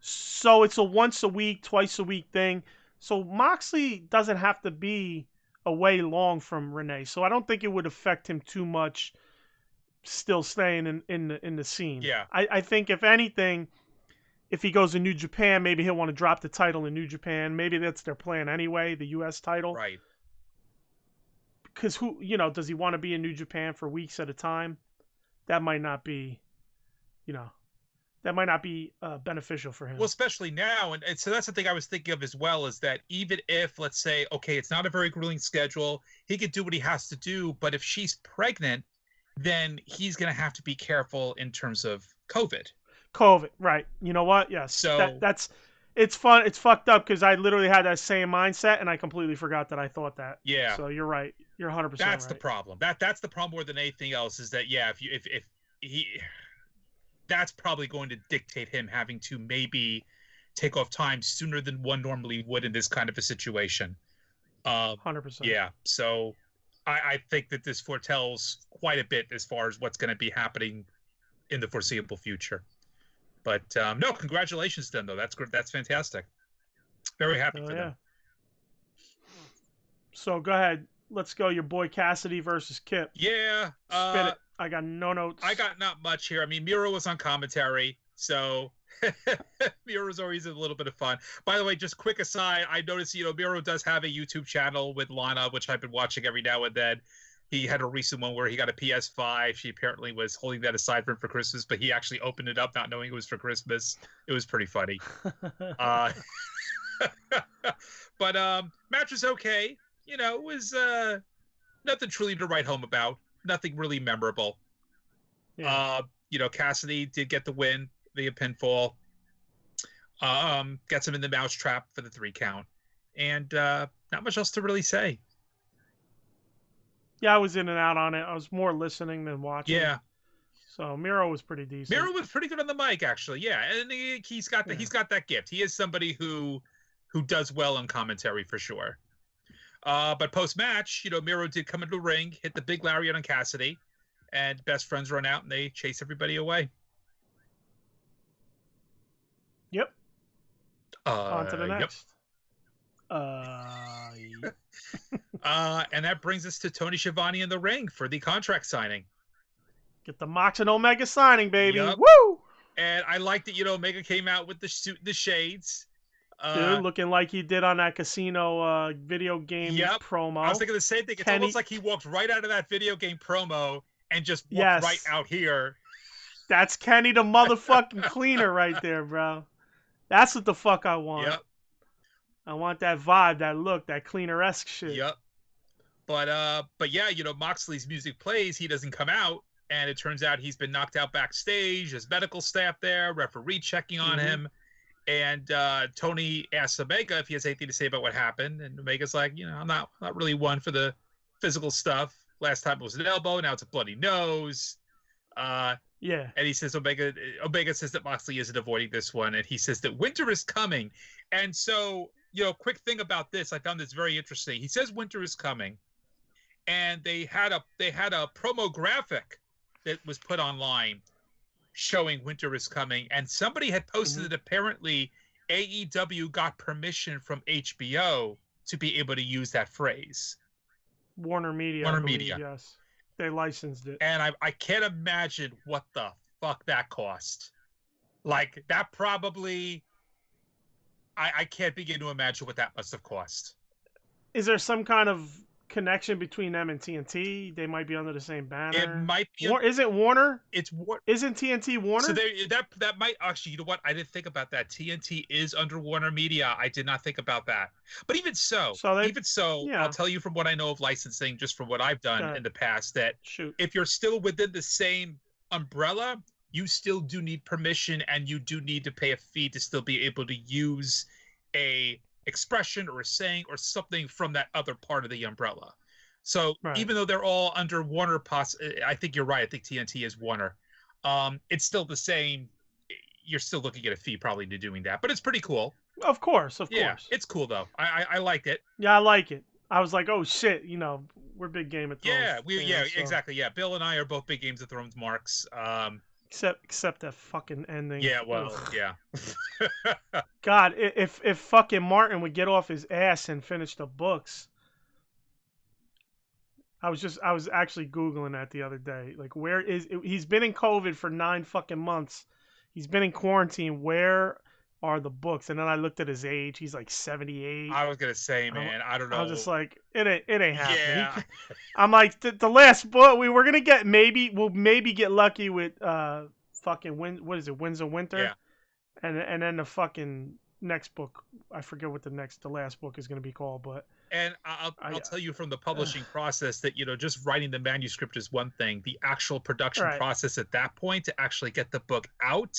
Speaker 1: So it's a once a week, twice a week thing. So Moxley doesn't have to be away long from Renee. So I don't think it would affect him too much still staying in the scene.
Speaker 2: Yeah.
Speaker 1: I think if anything, if he goes to New Japan, maybe he'll want to drop the title in New Japan. Maybe that's their plan anyway, the US title.
Speaker 2: Right.
Speaker 1: Because does he want to be in New Japan for weeks at a time? That might not be, beneficial for him.
Speaker 2: Well, especially now. And so that's the thing I was thinking of as well, is that even if, let's say, okay, it's not a very grueling schedule, he could do what he has to do. But if she's pregnant, then he's going to have to be careful in terms of COVID.
Speaker 1: Right. You know what? Yes.
Speaker 2: So
Speaker 1: it's fun. It's fucked up because I literally had that same mindset and I completely forgot that I thought that.
Speaker 2: Yeah.
Speaker 1: So you're right. You're 100% right.
Speaker 2: That's the problem. That's the problem more than anything else, is that, yeah, if he, that's probably going to dictate him having to maybe take off time sooner than one normally would in this kind of a situation.
Speaker 1: 100%.
Speaker 2: Yeah. So I think that this foretells quite a bit as far as what's going to be happening in the foreseeable future. But no, congratulations to them, though. That's good. That's fantastic. Very happy for them.
Speaker 1: So go ahead. Let's go. Your boy Cassidy versus Kip.
Speaker 2: Yeah.
Speaker 1: Spit it. I got no notes.
Speaker 2: I got not much here. I mean, Miro was on commentary, so Miro's always a little bit of fun. By the way, just quick aside, I noticed, Miro does have a YouTube channel with Lana, which I've been watching every now and then. He had a recent one where he got a PS5. She apparently was holding that aside for him for Christmas, but he actually opened it up not knowing it was for Christmas. It was pretty funny. But match was okay. It was nothing truly to write home about. Nothing really memorable.
Speaker 1: Yeah.
Speaker 2: Cassidy did get the win via pinfall. Gets him in the mousetrap for the 3 count. And not much else to really say.
Speaker 1: Yeah, I was in and out on it. I was more listening than watching.
Speaker 2: Yeah.
Speaker 1: So Miro was pretty decent.
Speaker 2: Miro was pretty good on the mic, actually. Yeah, and he's got that gift. He is somebody who does well on commentary for sure. But post match, Miro did come into the ring, hit the big lariat on Cassidy, and best friends run out and they chase everybody away.
Speaker 1: Yep. On to the
Speaker 2: Yep.
Speaker 1: next.
Speaker 2: And that brings us to Tony Schiavone in the ring for the contract signing.
Speaker 1: Get the Mox and Omega signing, baby.
Speaker 2: Yep.
Speaker 1: Woo!
Speaker 2: And I liked that, Omega came out with the suit and the shades.
Speaker 1: Dude, looking like he did on that casino video game promo.
Speaker 2: I was thinking the same thing. It's almost like he walked right out of that video game promo and just walked right out here.
Speaker 1: That's Kenny the motherfucking cleaner right there, bro. That's what the fuck I want.
Speaker 2: Yep.
Speaker 1: I want that vibe, that look, that cleaner-esque shit.
Speaker 2: Yep. But yeah, Moxley's music plays, he doesn't come out, and it turns out he's been knocked out backstage. There's medical staff there, referee checking on him, and Tony asks Omega if he has anything to say about what happened, and Omega's like, I'm not really one for the physical stuff. Last time it was an elbow, now it's a bloody nose.
Speaker 1: Yeah.
Speaker 2: And he says Omega says that Moxley isn't avoiding this one, and he says that winter is coming. And so, quick thing about this, I found this very interesting. He says winter is coming, and they had a promo graphic that was put online showing winter is coming, and somebody had posted that apparently AEW got permission from HBO to be able to use that phrase.
Speaker 1: Warner Media. Yes. They licensed it.
Speaker 2: And I can't imagine what the fuck that cost. Like, that probably... I can't begin to imagine what that must have cost.
Speaker 1: Is there some kind of connection between them and TNT? They might be under the same banner.
Speaker 2: It might be.
Speaker 1: Is it Warner?
Speaker 2: It's Warner.
Speaker 1: Isn't TNT Warner?
Speaker 2: So that might actually. You know what? I didn't think about that. TNT is under Warner Media. I did not think about that. But even so, I'll tell you from what I know of licensing, just from what I've done in the past, that if you're still within the same umbrella, you still do need permission, and you do need to pay a fee to still be able to use a expression or a saying or something from that other part of the umbrella. So even though they're all under Warner, I think you're right. I think TNT is Warner. It's still the same. You're still looking at a fee probably to doing that, but it's pretty cool.
Speaker 1: Of course.
Speaker 2: It's cool though. I like it.
Speaker 1: Yeah, I like it. I was like, oh shit, we're big Game of Thrones.
Speaker 2: Exactly. Yeah, Bill and I are both big Games of Thrones marks.
Speaker 1: Except that fucking ending.
Speaker 2: Yeah, well, yeah.
Speaker 1: God, if fucking Martin would get off his ass and finish the books. I was actually Googling that the other day. Like, he's been in COVID for 9 fucking months. He's been in quarantine. Where are the books? And then I looked at his age. He's like 78.
Speaker 2: I was gonna say, man, I don't know.
Speaker 1: I was just like, it ain't happening.
Speaker 2: Yeah.
Speaker 1: I'm like, the last book we're gonna get, we'll maybe get lucky with fucking what is it, Winds of Winter?
Speaker 2: Yeah.
Speaker 1: And then the fucking next book, I forget what the last book is gonna be called, but.
Speaker 2: And I'll tell you from the publishing process that, just writing the manuscript is one thing. The actual production process at that point to actually get the book out,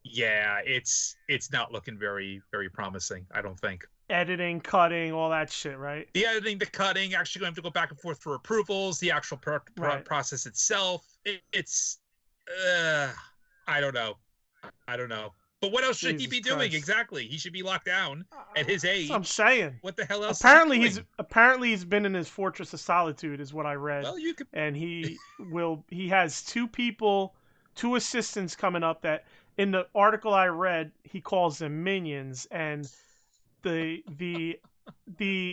Speaker 2: it's not looking very, very promising, I don't think.
Speaker 1: Editing, cutting, all that shit, right?
Speaker 2: The editing, the cutting, actually going to have to go back and forth for approvals, the actual process itself. It's, I don't know. But what else should he be doing? Exactly. He should be locked down at his age.
Speaker 1: That's what I'm saying.
Speaker 2: What the hell else?
Speaker 1: Apparently he's been in his fortress of solitude, is what I read.
Speaker 2: Well, you could...
Speaker 1: And he has 2 assistants coming up that in the article I read, he calls them minions. And the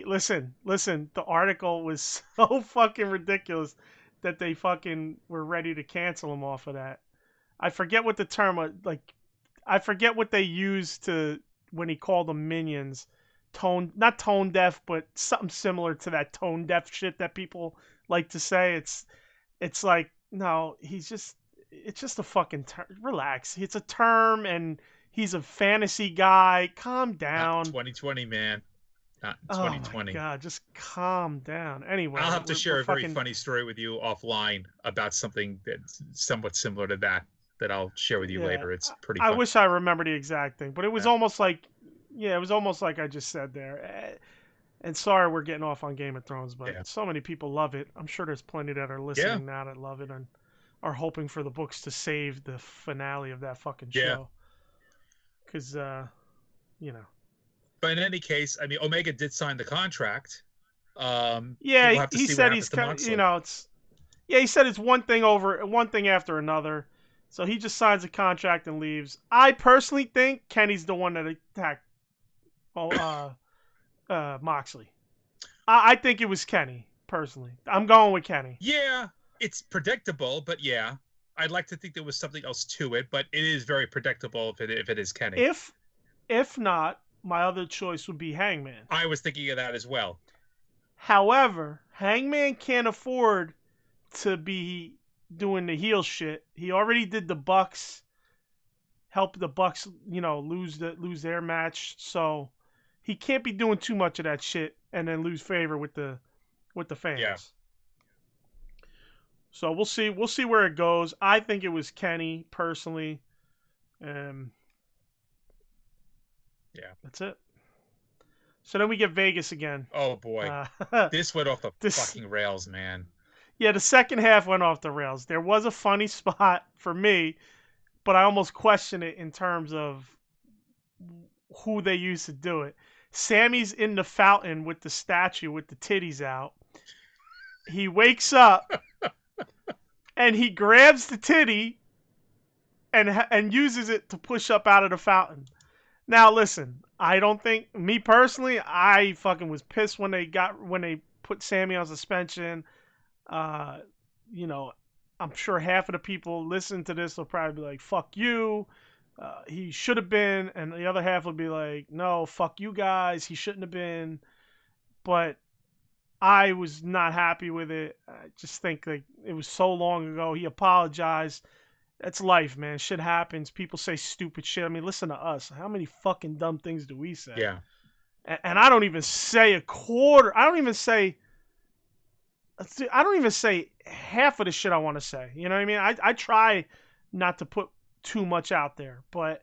Speaker 1: listen, the article was so fucking ridiculous that they fucking were ready to cancel him off of that. I forget what the term I forget what they used to when he called them minions. Not tone deaf, but something similar to that tone deaf shit that people like to say. It's like, no, it's just a fucking term. Relax. It's a term, and he's a fantasy guy. Calm down.
Speaker 2: Not 2020, man. Not 2020.
Speaker 1: Oh my God, just calm down. Anyway,
Speaker 2: I'll have to share a very funny story with you offline about something that's somewhat similar to that I'll share with you later. It's pretty fun.
Speaker 1: I wish I remember the exact thing, but it was almost like, it was almost like I just said there. And sorry we're getting off on Game of Thrones, but so many people love it. I'm sure there's plenty that are listening now that love it and are hoping for the books to save the finale of that fucking show. Because,
Speaker 2: But in any case, I mean, Omega did sign the contract.
Speaker 1: He said he's kind of, Yeah, he said it's one thing after another. So he just signs a contract and leaves. I personally think Kenny's the one that attacked Moxley. I think it was Kenny, personally. I'm going with Kenny.
Speaker 2: Yeah, it's predictable, but yeah. I'd like to think there was something else to it, but it is very predictable if it is Kenny.
Speaker 1: If not, my other choice would be Hangman.
Speaker 2: I was thinking of that as well.
Speaker 1: However, Hangman can't afford to be doing the heel shit. He already did the Bucks, help the Bucks, lose their match. So he can't be doing too much of that shit and then lose favor with the fans.
Speaker 2: Yeah.
Speaker 1: So we'll see where it goes. I think it was Kenny personally. Yeah. That's it. So then we get Vegas again.
Speaker 2: Oh boy. This went off the fucking rails, man.
Speaker 1: Yeah, the second half went off the rails. There was a funny spot for me, but I almost question it in terms of who they used to do it. Sammy's in the fountain with the statue with the titties out. He wakes up and he grabs the titty and uses it to push up out of the fountain. Now listen, I don't think, me personally, I fucking was pissed when they put Sammy on suspension. I'm sure half of the people listening to this will probably be like, fuck you. He should have been. And the other half will be like, no, fuck you guys. He shouldn't have been. But I was not happy with it. I just think like it was so long ago. He apologized. That's life, man. Shit happens. People say stupid shit. I mean, listen to us. How many fucking dumb things do we say?
Speaker 2: Yeah.
Speaker 1: And I don't even say a quarter. I don't even say half of the shit I want to say. You know what I mean? I try not to put too much out there. But,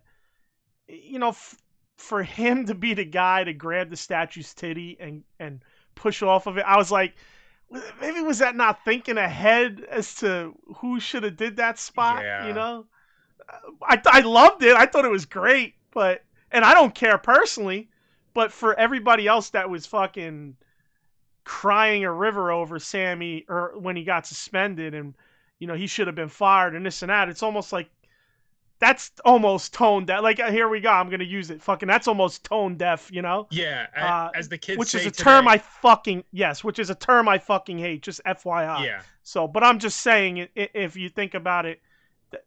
Speaker 1: for him to be the guy to grab the statue's titty and push off of it, I was like, maybe was that not thinking ahead as to who should have did that spot?
Speaker 2: Yeah.
Speaker 1: I loved it. I thought it was great, and I don't care personally, but for everybody else that was fucking crying a river over Sammy or when he got suspended and he should have been fired and this and that, it's almost like that's almost tone deaf. Like, here we go. I'm going to use it. Fucking, that's almost tone deaf,
Speaker 2: Yeah, as the kids
Speaker 1: which
Speaker 2: say
Speaker 1: is a
Speaker 2: today.
Speaker 1: term I fucking hate. Just FYI.
Speaker 2: Yeah.
Speaker 1: So, but I'm just saying, if you think about it,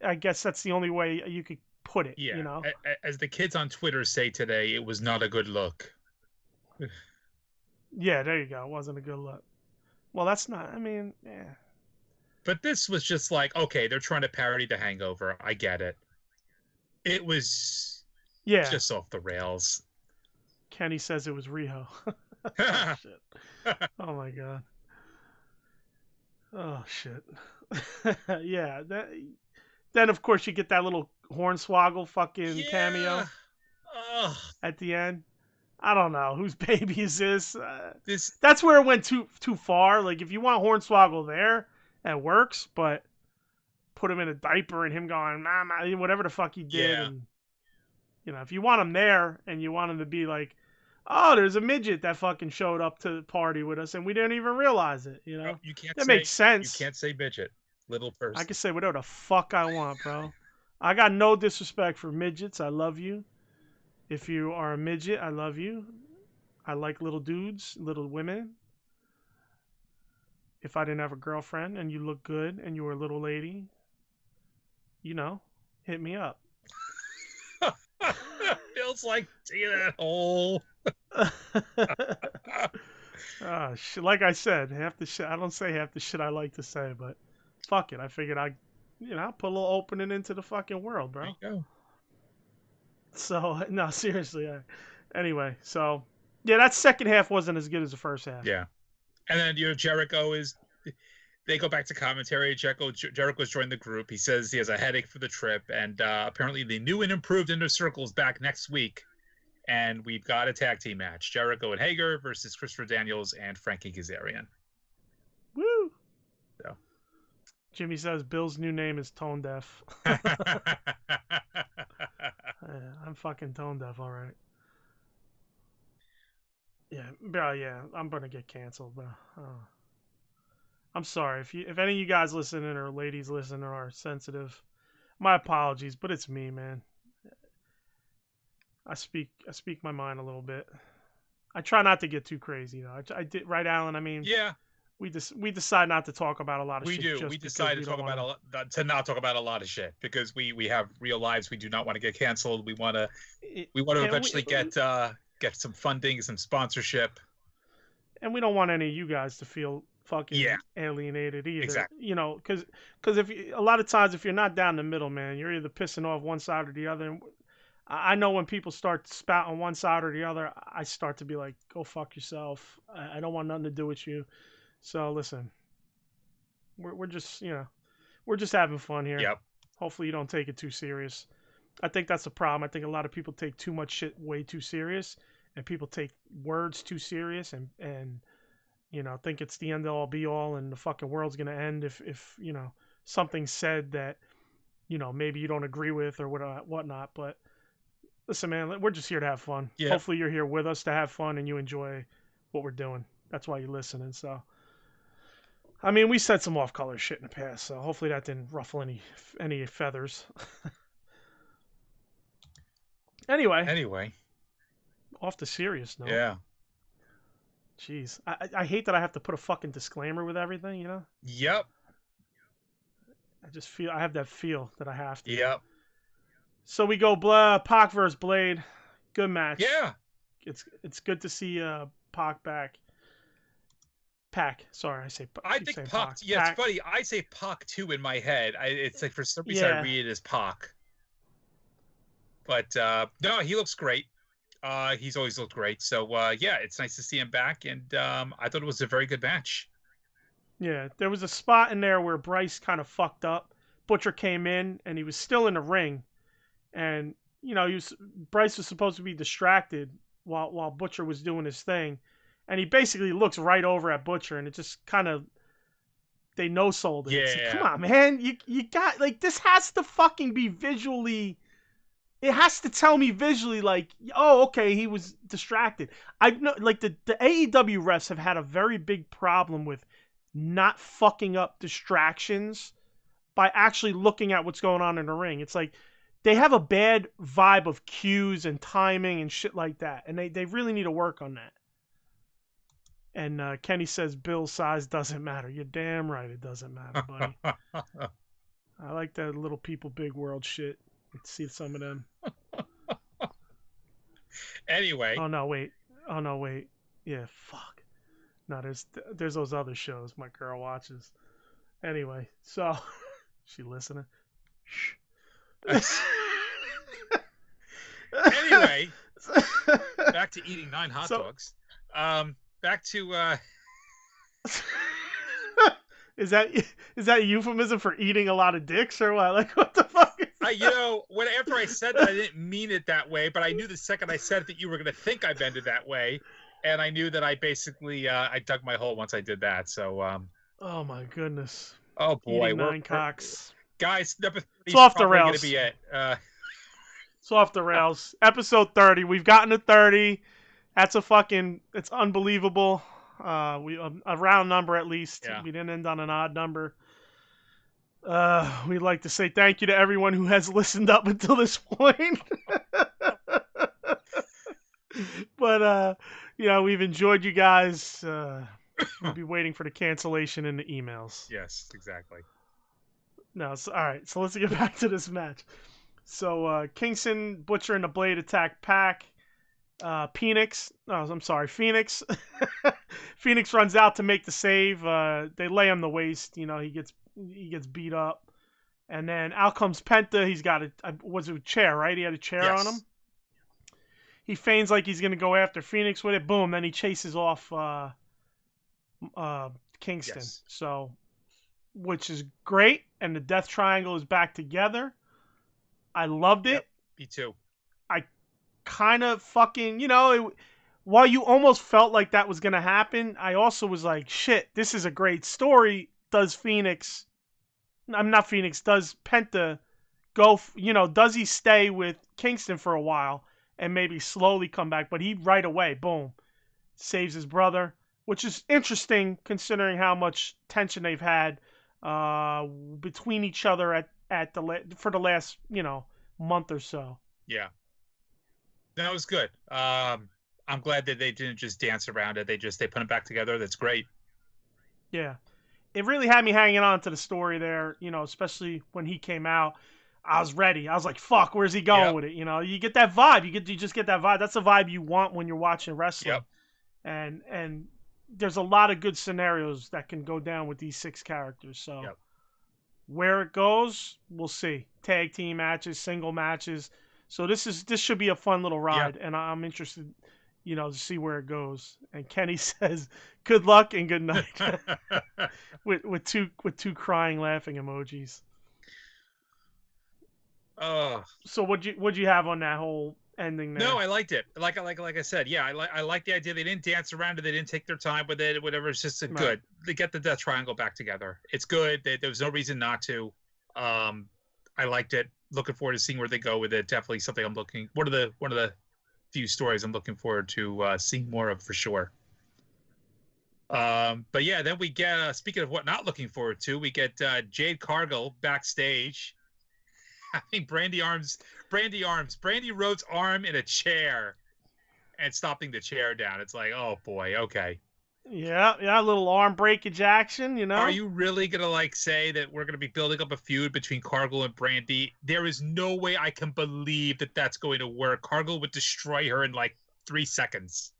Speaker 1: I guess that's the only way you could put it.
Speaker 2: Yeah. As the kids on Twitter say today, it was not a good look.
Speaker 1: Yeah, there you go. It wasn't a good look. Well, that's not. I mean, yeah.
Speaker 2: But this was just like, okay, they're trying to parody The Hangover. I get it. It was just off the rails.
Speaker 1: Kenny says it was Riho. Oh, shit. Oh, my God. Oh, shit. Yeah. Then, of course, you get that little Hornswoggle fucking cameo at the end. I don't know. Whose baby is this? That's where it went too far. Like, if you want Hornswoggle there, that works, but put him in a diaper and him going, mama, whatever the fuck he did.
Speaker 2: Yeah.
Speaker 1: And, if you want him there and you want him to be like, oh, there's a midget that fucking showed up to the party with us and we didn't even realize it,
Speaker 2: Oh, you can't
Speaker 1: that makes sense.
Speaker 2: You can't say midget. Little person.
Speaker 1: I can say whatever the fuck I want, bro. I got no disrespect for midgets. I love you. If you are a midget, I love you. I like little dudes, little women. If I didn't have a girlfriend and you look good and you were a little lady, hit me up.
Speaker 2: Feels like that hole.
Speaker 1: Shit, like I said, half the shit. I don't say half the shit I like to say, but fuck it. I figured I'll put a little opening into the fucking world, bro.
Speaker 2: There you go.
Speaker 1: So, no, seriously. Anyway, so, yeah, that second half wasn't as good as the first half.
Speaker 2: Yeah. And then, Jericho they go back to commentary. Jericho's joined the group. He says he has a headache for the trip. And apparently the new and improved Inner Circle is back next week. And we've got a tag team match. Jericho and Hager versus Christopher Daniels and Frankie Kazarian.
Speaker 1: Woo!
Speaker 2: So.
Speaker 1: Jimmy says Bill's new name is Tone Deaf. I'm fucking tone deaf, all right. Yeah, bro, yeah, I'm going to get canceled, bro. I'm sorry if any of you guys listening or ladies listening are sensitive. My apologies, but it's me, man. I speak my mind a little bit. I try not to get too crazy though. I did right, Alan. I mean,
Speaker 2: Yeah,
Speaker 1: we decide not to talk about a lot of
Speaker 2: we
Speaker 1: shit.
Speaker 2: do.
Speaker 1: Just
Speaker 2: We decide to talk about to not talk about a lot of shit because we have real lives. We do not want to get canceled. We want to eventually get some funding, some sponsorship,
Speaker 1: and we don't want any of you guys to feel fucking alienated either.
Speaker 2: Exactly.
Speaker 1: You know, because if a lot of times if you're not down the middle, man, you're either pissing off one side or the other. And I know when people start spouting one side or the other, I start to be like, go fuck yourself. I don't want nothing to do with you. So listen, we're just, we're just having fun here.
Speaker 2: Yep.
Speaker 1: Hopefully you don't take it too serious. I think that's the problem. I think a lot of people take too much shit way too serious, and people take words too serious and think it's the end all be all and the fucking world's gonna end if something's said that maybe you don't agree with or whatnot. But listen, man, we're just here to have fun.
Speaker 2: Yeah.
Speaker 1: Hopefully you're here with us to have fun and you enjoy what we're doing. That's why you're listening. So, I mean, we said some off-color shit in the past, so hopefully that didn't ruffle any feathers. Anyway, off the serious note.
Speaker 2: Yeah.
Speaker 1: Jeez, I hate that I have to put a fucking disclaimer with everything,
Speaker 2: Yep.
Speaker 1: I just feel I have that feel that I have to.
Speaker 2: Yep.
Speaker 1: So we go Pac versus Blade. Good match.
Speaker 2: Yeah.
Speaker 1: It's good to see Pac back. Pac. Sorry, I say.
Speaker 2: I think Pac. Yeah, Pac. It's funny. I say Pac too in my head. It's like for some reason I read it as Pac. But no, he looks great. He's always looked great. So yeah, it's nice to see him back, and I thought it was a very good match.
Speaker 1: Yeah, there was a spot in there where Bryce kind of fucked up. Butcher came in, and he was still in the ring, and Bryce was supposed to be distracted while Butcher was doing his thing, and he basically looks right over at Butcher, and it just kind of they no-sold it.
Speaker 2: Yeah.
Speaker 1: It's like, come on, man, you got like this has to fucking be visually. It has to tell me visually, like, oh, okay, he was distracted. I know, like the AEW refs have had a very big problem with not fucking up distractions by actually looking at what's going on in the ring. It's like they have a bad vibe of cues and timing and shit like that, and they really need to work on that. And Kenny says Bill's size doesn't matter. You're damn right it doesn't matter, buddy. I like that little people big world shit. Let's see some of them.
Speaker 2: Anyway.
Speaker 1: Oh no, wait. Yeah, fuck. No, there's those other shows my girl watches. Anyway, so she listening? Shh.
Speaker 2: Anyway, back to eating 9 hot dogs. Back to
Speaker 1: Is that a euphemism for eating a lot of dicks or what? Like, what the fuck?
Speaker 2: After I said that, I didn't mean it that way, but I knew the second I said it that you were going to think I meant it that way, and I knew that I basically I dug my hole once I did that. So.
Speaker 1: Oh my goodness.
Speaker 2: Oh boy.
Speaker 1: Eating 9 cocks.
Speaker 2: Guys, number 30
Speaker 1: it's off the rails.
Speaker 2: Gonna be it.
Speaker 1: It's off the rails. Episode 30. We've gotten to 30. That's it's unbelievable. A round number at least.
Speaker 2: Yeah.
Speaker 1: We didn't end on an odd number. We'd like to say thank you to everyone who has listened up until this point. But we've enjoyed you guys. We'll be waiting for the cancellation in the emails.
Speaker 2: Yes, exactly.
Speaker 1: No, all right. So let's get back to this match. So Kingston, Butcher, and the Blade attack Pac. Phoenix. Phoenix runs out to make the save. They lay him to waste. He gets beat up, and then out comes Penta. He's got was it a chair, right? He had a chair on him. He feigns like he's gonna go after Phoenix with it. Boom! Then he chases off Kingston.
Speaker 2: Yes.
Speaker 1: So, which is great, and the Death Triangle is back together. I loved it.
Speaker 2: Yep, me too.
Speaker 1: Kind of fucking, while you almost felt like that was going to happen, I also was like, shit, this is a great story. Does Penta go, does he stay with Kingston for a while and maybe slowly come back? But he right away, boom, saves his brother, which is interesting considering how much tension they've had between each other for the last month or so.
Speaker 2: Yeah, that was good. I'm glad that they didn't just dance around it. They put them back together. That's great.
Speaker 1: Yeah, it really had me hanging on to the story there. Especially when he came out. I was ready. I was like, "Fuck, where's he going with it?" You get that vibe. You just get that vibe. That's the vibe you want when you're watching wrestling.
Speaker 2: Yep.
Speaker 1: And there's a lot of good scenarios that can go down with these 6 characters. So where it goes, we'll see. Tag team matches, single matches. So this should be a fun little ride, and I'm interested, to see where it goes. And Kenny says, "Good luck and good night," with two crying, laughing emojis.
Speaker 2: Oh.
Speaker 1: So what'd you have on that whole ending there?
Speaker 2: No, I liked it. Like I said, yeah, I like the idea. They didn't dance around it. They didn't take their time with it. Whatever. It's just good. They get the Death Triangle back together. It's good. There was no reason not to. I liked it. Looking forward to seeing where they go with it. Definitely something I'm looking. One of the few stories I'm looking forward to seeing more of for sure. But yeah, then we get speaking of what not looking forward to, we get Jade Cargill backstage. Having Brandy Rhodes' arm in a chair and stopping the chair down. It's like, oh boy, okay.
Speaker 1: Yeah, a little arm breakage action,
Speaker 2: Are you really gonna say that we're gonna be building up a feud between Cargill and Brandy? There is no way I can believe that that's going to work. Cargill would destroy her in 3 seconds.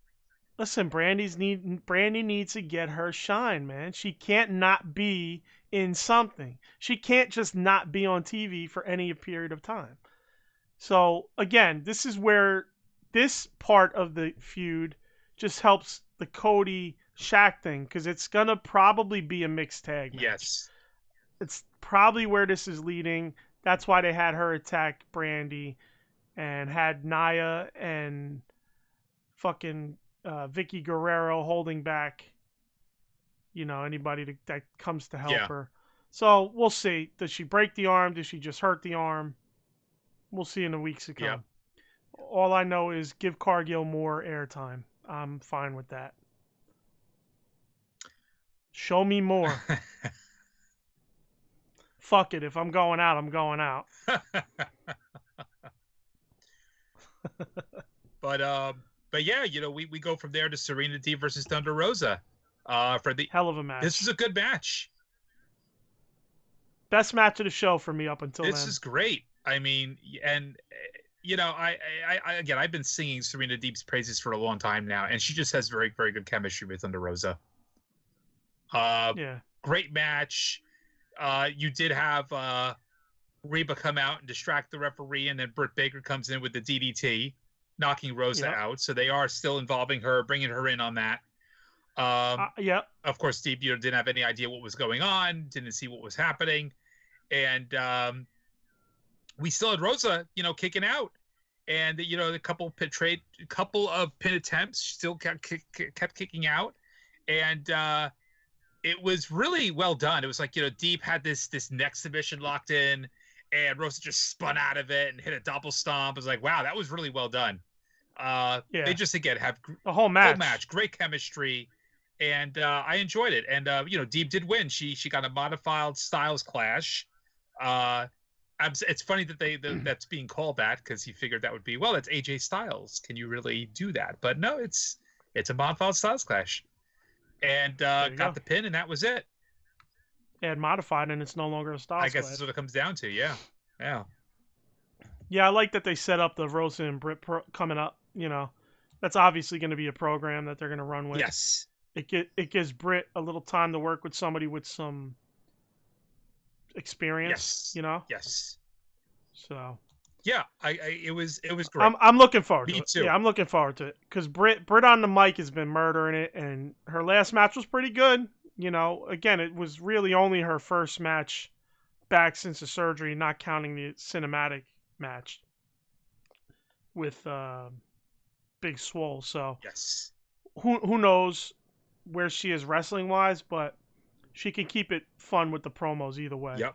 Speaker 1: Listen, Brandy needs to get her shine, man. She can't not be in something. She can't just not be on TV for any period of time. So again, this is where this part of the feud just helps the Cody Shaq thing, because it's gonna probably be a mixed tag match.
Speaker 2: Yes,
Speaker 1: it's probably where this is leading. That's why they had her attack Brandy and had Nia and fucking Vicky Guerrero holding back, anybody that comes to help her. So we'll see. Does she break the arm? Does she just hurt the arm? We'll see in the weeks to come.
Speaker 2: Yep.
Speaker 1: All I know is give Cargill more airtime. I'm fine with that. Show me more. Fuck it. If I'm going out, I'm going out.
Speaker 2: But yeah, we go from there to Serena Deeb versus Thunder Rosa. For the
Speaker 1: hell of a match.
Speaker 2: This is a good match.
Speaker 1: Best match of the show for me up until
Speaker 2: this is great. I mean, and I've been singing Serena Deeb's praises for a long time now, and she just has very, very good chemistry with Thunder Rosa. Great match. You did have Reba come out and distract the referee, and then Britt Baker comes in with the DDT, knocking Rosa out. So they are still involving her, bringing her in on that. Of course, Deeb didn't have any idea what was going on, didn't see what was happening, and we still had Rosa, kicking out, and a couple of pin attempts still kept kicking out, and it was really well done. It was like Deeb had this neck submission locked in, and Rosa just spun out of it and hit a double stomp. I was like, wow, that was really well done. They just again have
Speaker 1: the whole match,
Speaker 2: great chemistry. And I enjoyed it. And, Deeb did win. She got a modified Styles Clash. It's funny that that's being called that, because he figured that would be, well, it's AJ Styles. Can you really do that? But no, it's a modified Styles Clash. And got the pin, and that was it.
Speaker 1: And modified, and it's no longer a Styles Clash.
Speaker 2: I guess that's what it comes down to, yeah. Yeah.
Speaker 1: Yeah, I like that they set up the Rosa and Britt coming up. That's obviously going to be a program that they're going to run with.
Speaker 2: Yes.
Speaker 1: It gives Britt a little time to work with somebody with some experience,
Speaker 2: Yes.
Speaker 1: So.
Speaker 2: Yeah, it was great.
Speaker 1: I'm looking forward to it.
Speaker 2: Me too.
Speaker 1: Yeah, I'm looking forward to it, because Britt on the mic has been murdering it, and her last match was pretty good. Again, it was really only her first match back since the surgery, not counting the cinematic match with Big Swole. So
Speaker 2: yes,
Speaker 1: who knows where she is wrestling wise, but she can keep it fun with the promos either way.
Speaker 2: Yep.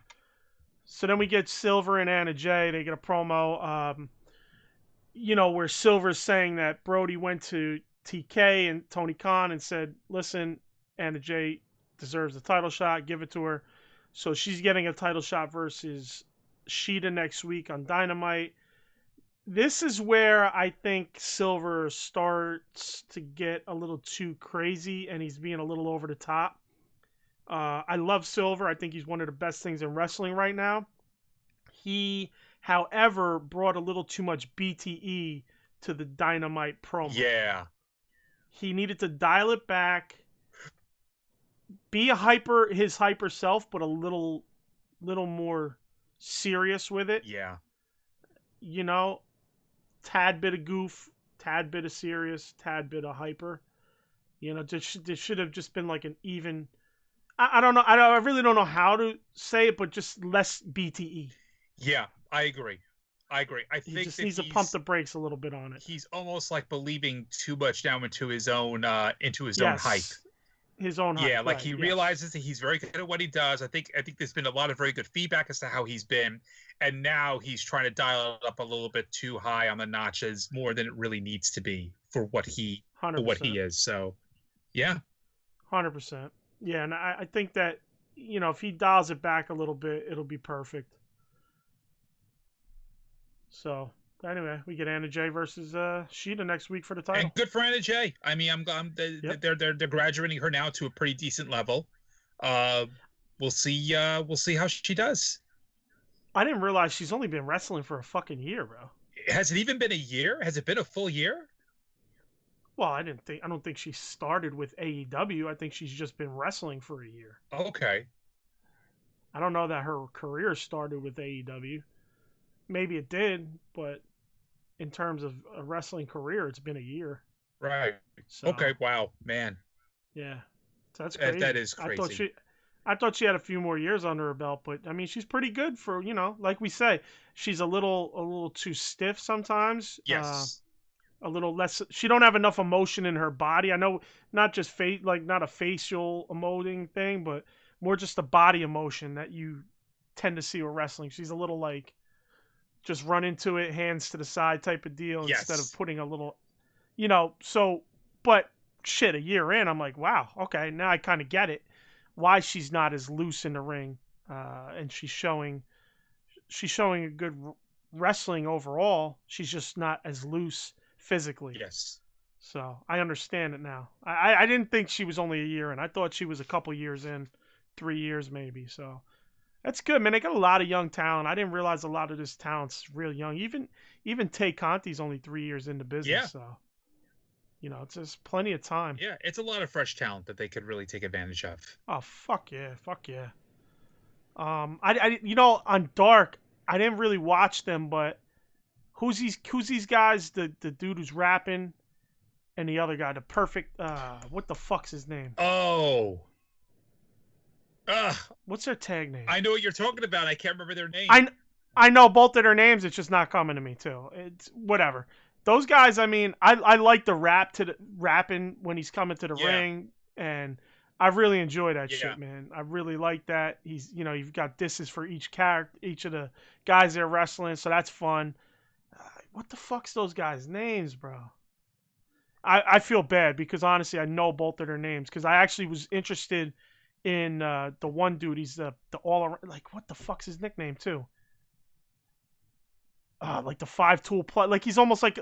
Speaker 1: So then we get Silver and Anna Jay. They get a promo, where Silver's saying that Brodie went to TK and Tony Khan and said, listen, Anna Jay deserves a title shot. Give it to her. So she's getting a title shot versus Shida next week on Dynamite. This is where I think Silver starts to get a little too crazy and he's being a little over the top. I love Silver. I think he's one of the best things in wrestling right now. He, however, brought a little too much BTE to the Dynamite promo.
Speaker 2: Yeah.
Speaker 1: He needed to dial it back, be his hyper self, but a little more serious with it.
Speaker 2: Yeah.
Speaker 1: You know, tad bit of goof, tad bit of serious, tad bit of hyper. You know, there should have just been like an even. I don't know. I really don't know how to say it, but just less BTE.
Speaker 2: Yeah, I agree. I think
Speaker 1: he just needs to pump the brakes a little bit on it.
Speaker 2: He's almost like believing too much now into his own own hype.
Speaker 1: His own hype.
Speaker 2: Yeah, like he realizes that he's very good at what he does. I think there's been a lot of very good feedback as to how he's been, and now he's trying to dial it up a little bit too high on the notches, more than it really needs to be for what he
Speaker 1: 100%.
Speaker 2: is. So, yeah,
Speaker 1: 100%. Yeah, and I think that if he dials it back a little bit, it'll be perfect. So anyway, we get Anna Jay versus Shida next week for the title.
Speaker 2: And good for Anna Jay. I mean, they're graduating her now to a pretty decent level. We'll see how she does.
Speaker 1: I didn't realize she's only been wrestling for a fucking year, bro.
Speaker 2: Has it even been a year? Has it been a full year?
Speaker 1: Well, I don't think she started with AEW. I think she's just been wrestling for a year.
Speaker 2: Okay.
Speaker 1: I don't know that her career started with AEW. Maybe it did, but in terms of a wrestling career, it's been a year.
Speaker 2: Right. So, okay. Wow, man.
Speaker 1: Yeah. So that's crazy.
Speaker 2: That is crazy.
Speaker 1: I thought she had a few more years under her belt, but I mean, she's pretty good for, like we say, she's a little too stiff sometimes.
Speaker 2: Yes.
Speaker 1: A little less. She don't have enough emotion in her body. I know, not just not a facial emoting thing, but more just a body emotion that you tend to see with wrestling. She's a little like just run into it, hands to the side type of deal instead of putting a little, so, but shit, a year in, I'm like, wow, okay, now I kind of get it. Why she's not as loose in the ring, and she's showing a good wrestling overall. She's just not as loose physically.
Speaker 2: Yes.
Speaker 1: So I understand it now. I didn't think she was only a year in. I thought she was a couple years in, 3 years maybe. So that's good, man. They got a lot of young talent. I didn't realize a lot of this talent's real young. Even Tay Conti's only 3 years into business.
Speaker 2: Yeah.
Speaker 1: So, it's just plenty of time.
Speaker 2: Yeah, it's a lot of fresh talent that they could really take advantage of.
Speaker 1: Oh, fuck yeah. On Dark, I didn't really watch them, but who's these guys? The dude who's rapping and the other guy, the perfect, what the fuck's his name?
Speaker 2: Oh.
Speaker 1: What's their tag name?
Speaker 2: I know what you're talking about. I can't remember their name.
Speaker 1: I know both of their names. It's just not coming to me too. It's whatever. Those guys. I mean, I like the rapping when he's coming to the ring, and I really enjoy that shit, man. I really like that. He's you've got disses for each character, each of the guys they're wrestling, so that's fun. What the fuck's those guys' names, bro? I feel bad because honestly, I know both of their names because I actually was interested in the one dude. He's the all around, like, what the fuck's his nickname too? Like the 5-tool play. Like he's almost like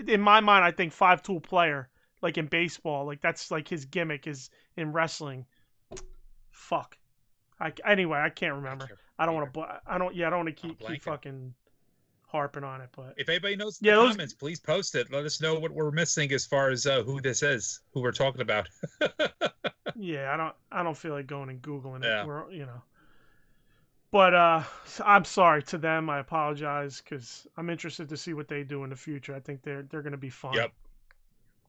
Speaker 1: in my mind, I think 5-tool player, like in baseball. Like that's like his gimmick is in wrestling. Fuck. Anyway, I can't remember. I don't want to keep fucking harping on it. But
Speaker 2: if anybody knows the comments, please post it. Let us know what we're missing as far as who this is, who we're talking about.
Speaker 1: Yeah, I don't feel like going and Googling it. We're, But I'm sorry to them. I apologize because I'm interested to see what they do in the future. I think they're going to be fun.
Speaker 2: Yep.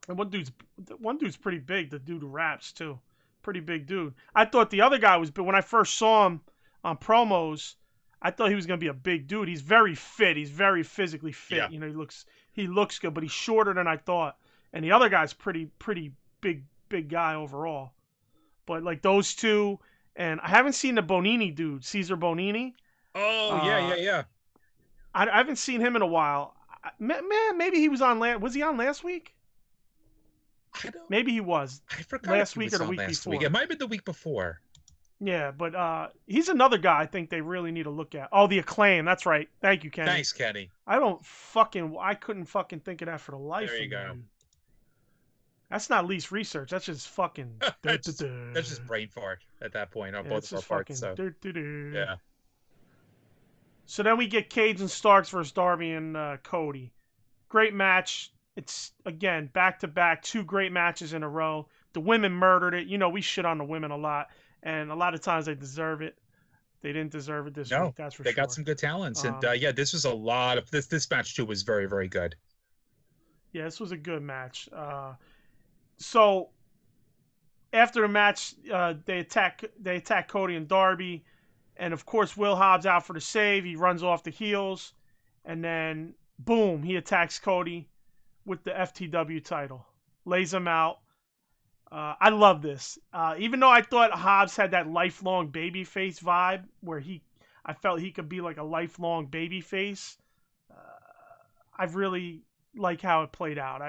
Speaker 1: And one dude's pretty big. The dude who raps too, pretty big dude. I thought the other guy was big when I first saw him on promos. I thought he was going to be a big dude. He's very fit. He's very physically fit.
Speaker 2: Yeah.
Speaker 1: He looks good, but he's shorter than I thought. And the other guy's pretty big guy overall. But like those two. And I haven't seen the Bonini dude, Caesar Bonini.
Speaker 2: Oh, yeah.
Speaker 1: I haven't seen him in a while. Man, maybe he was on was he on last week? Maybe he was.
Speaker 2: I forgot
Speaker 1: last week or the week before.
Speaker 2: It might have been the week before.
Speaker 1: Yeah, but he's another guy I think they really need to look at. Oh, the Acclaim. That's right. Thank you, Kenny.
Speaker 2: Thanks, Kenny.
Speaker 1: I couldn't fucking think of that for the life of me. There you go. That's not least research. That's just fucking.
Speaker 2: That's just brain fart at that point on both of our parts. So. Yeah.
Speaker 1: So then we get Cage and Starks versus Darby and Cody. Great match. It's, again, back-to-back, 2 great matches in a row. The women murdered it. You know, we shit on the women a lot, and a lot of times they deserve it. They didn't deserve it this week, that's for sure.
Speaker 2: They got some good talents, and this was a lot of this match too was very, very good.
Speaker 1: Yeah, this was a good match. So after the match, they attack Cody and Darby, and of course Will Hobbs out for the save. He runs off the heels, and then boom, he attacks Cody with the FTW title, lays him out. I love this. Even though I thought Hobbs had that lifelong babyface vibe, where I felt he could be like a lifelong babyface. I really like how it played out.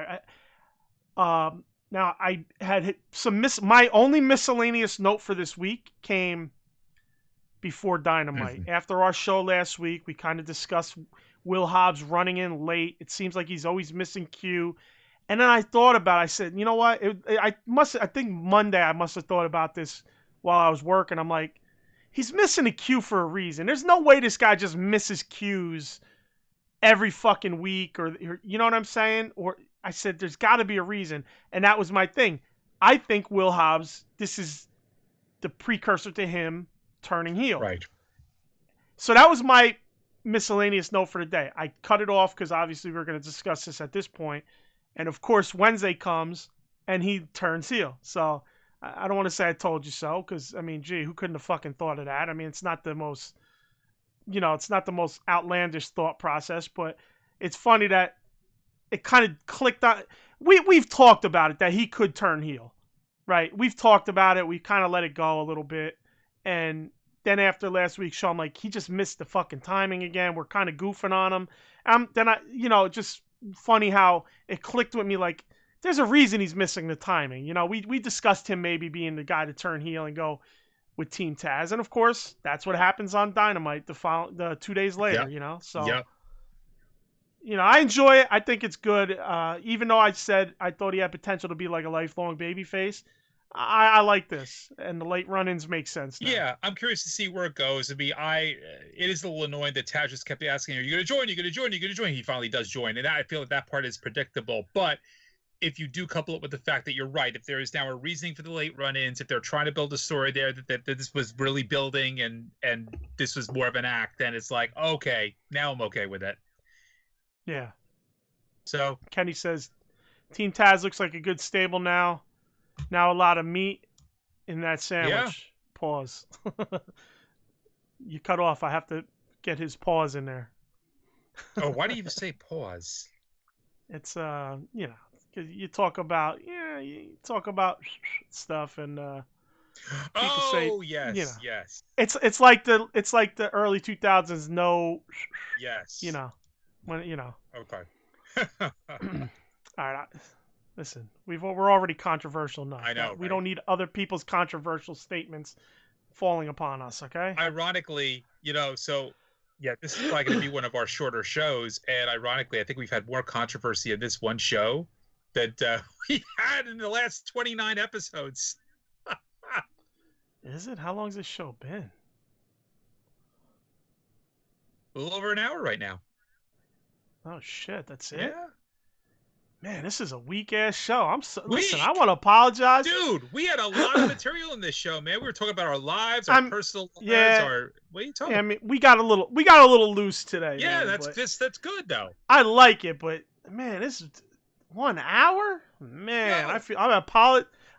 Speaker 1: Now I had my only miscellaneous note for this week came before Dynamite. Mm-hmm. After our show last week, we kind of discussed Will Hobbs running in late. It seems like he's always missing Q. And then I thought about it. I said, you know what? I think Monday I must have thought about this while I was working. I'm like, he's missing a Q for a reason. There's no way this guy just misses Qs every fucking week, or you know what I'm saying? Or I said, there's got to be a reason. And that was my thing. I think Will Hobbs, this is the precursor to him turning heel.
Speaker 2: Right.
Speaker 1: So that was my miscellaneous note for the day. I cut it off because obviously we're going to discuss this at this point. And of course, Wednesday comes and he turns heel. So I don't want to say I told you so, because I mean, gee, who couldn't have fucking thought of that? I mean, it's not the most outlandish thought process, but it's funny that it kind of clicked on. We've talked about it, that he could turn heel, right? We've talked about it. We kind of let it go a little bit. And then after last week's show, I'm like, he just missed the fucking timing again. We're kind of goofing on him. Just funny how it clicked with me, like, there's a reason he's missing the timing. We discussed him maybe being the guy to turn heel and go with Team Taz, and of course that's what happens on Dynamite the 2 days later.
Speaker 2: Yep.
Speaker 1: So I enjoy it. I think it's good. Even though I said I thought he had potential to be like a lifelong babyface, I like this, and the late run-ins make sense now.
Speaker 2: Yeah, I'm curious to see where it goes. It is a little annoying that Taz just kept asking, "Are you going to join? Are you going to join? Are you going to join?" He finally does join, and I feel that part is predictable. But if you do couple it with the fact that you're right, if there is now a reasoning for the late run-ins, if they're trying to build a story there that this was really building and this was more of an act, then it's like, okay, now I'm okay with it.
Speaker 1: Yeah.
Speaker 2: So
Speaker 1: Kenny says, Team Taz looks like a good stable now. Now a lot of meat in that sandwich.
Speaker 2: Yeah.
Speaker 1: Pause. You cut off. I have to get his pause in there.
Speaker 2: Oh, why do you say pause?
Speaker 1: It's because you talk about stuff, and people say,
Speaker 2: yes.
Speaker 1: It's like the early 2000s. No.
Speaker 2: Yes.
Speaker 1: Okay. All right. Listen, we're already controversial enough.
Speaker 2: I know.
Speaker 1: We don't need other people's controversial statements falling upon us, okay?
Speaker 2: Ironically, this is probably going to be one of our shorter shows, and ironically, I think we've had more controversy in this one show that we had in the last 29 episodes.
Speaker 1: Is it? How long has this show been?
Speaker 2: A little over an hour right now.
Speaker 1: Oh, shit, that's it?
Speaker 2: Yeah.
Speaker 1: Man, this is a weak-ass show. Listen, I want to apologize.
Speaker 2: Dude, we had a lot of material in this show, man. We were talking about our lives, our personal lives, what are you talking about?
Speaker 1: I mean, we got a little loose today.
Speaker 2: Yeah,
Speaker 1: man,
Speaker 2: that's good, though.
Speaker 1: I like it, but, man, this is 1 hour? Man,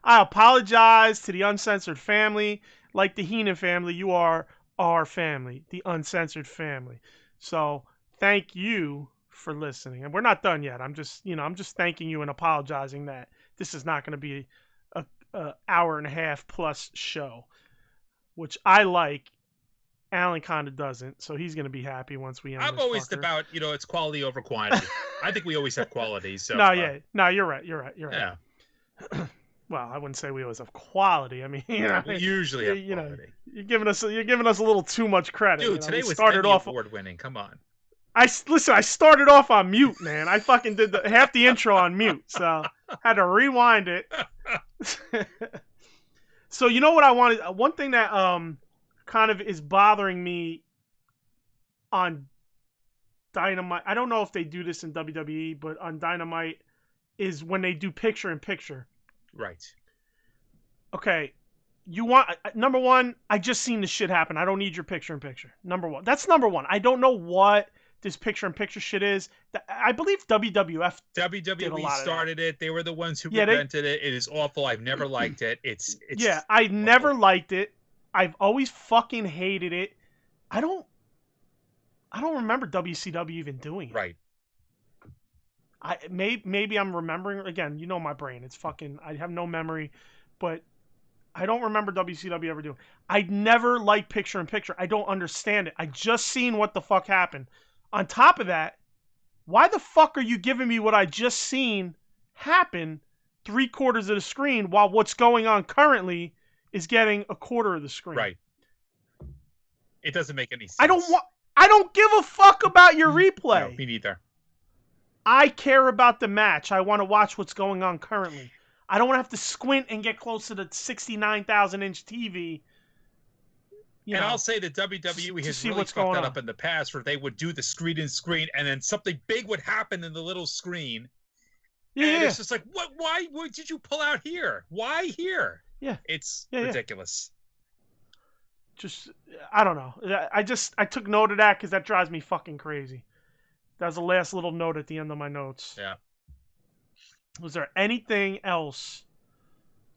Speaker 1: I apologize to the Uncensored family. Like the Heenan family, you are our family, the Uncensored family. So, thank you for listening, and we're not done yet. I'm just thanking you and apologizing that this is not going to be a hour and a half plus show, which I like. Alan kind of doesn't, so he's going to be happy once we end.
Speaker 2: I'm always about it's quality over quantity. I think we always have quality. So
Speaker 1: no, you're right. Yeah. Well, I wouldn't say we was of quality. I mean,
Speaker 2: We usually have
Speaker 1: you know,
Speaker 2: quality.
Speaker 1: you're giving us a little too much credit.
Speaker 2: Dude,
Speaker 1: you know?
Speaker 2: today
Speaker 1: We
Speaker 2: was
Speaker 1: started
Speaker 2: Emmy
Speaker 1: off.
Speaker 2: Award winning. Come on.
Speaker 1: I started off on mute, man. I fucking did half the intro on mute, so had to rewind it. So you know what I wanted? One thing that kind of is bothering me on Dynamite. I don't know if they do this in WWE, but on Dynamite is when they do picture in picture.
Speaker 2: Right.
Speaker 1: Okay, you want number one? I just seen this shit happen. I don't need your picture in picture. Number one. That's number one. I don't know what this picture in picture shit is. I believe WWF
Speaker 2: WWE started it. They were the ones who
Speaker 1: Yeah,
Speaker 2: invented it. It is awful. I've never liked it. It's
Speaker 1: Yeah, I never liked it. I've always fucking hated it. I don't remember WCW even doing it.
Speaker 2: right.
Speaker 1: Maybe I'm remembering again. You know my brain. It's fucking. I have no memory, but I don't remember WCW ever doing. I never liked picture in picture. I don't understand it. I just seen what the fuck happened. On top of that, why the fuck are you giving me what I just seen happen 3/4 of the screen while what's going on currently is getting 1/4 of the screen?
Speaker 2: Right. It doesn't make any sense.
Speaker 1: I don't give a fuck about your replay.
Speaker 2: No, me neither.
Speaker 1: I care about the match. I want to watch what's going on currently. I don't want to have to squint and get close to the 69,000-inch TV.
Speaker 2: I'll say that WWE has really fucked that up in the past, where they would do the screen in screen, and then something big would happen in the little screen. Yeah. And it's just like, what? Why did you pull out here? Why here?
Speaker 1: Yeah.
Speaker 2: It's ridiculous.
Speaker 1: Just, I don't know. I took note of that because that drives me fucking crazy. That was the last little note at the end of my notes.
Speaker 2: Yeah.
Speaker 1: Was there anything else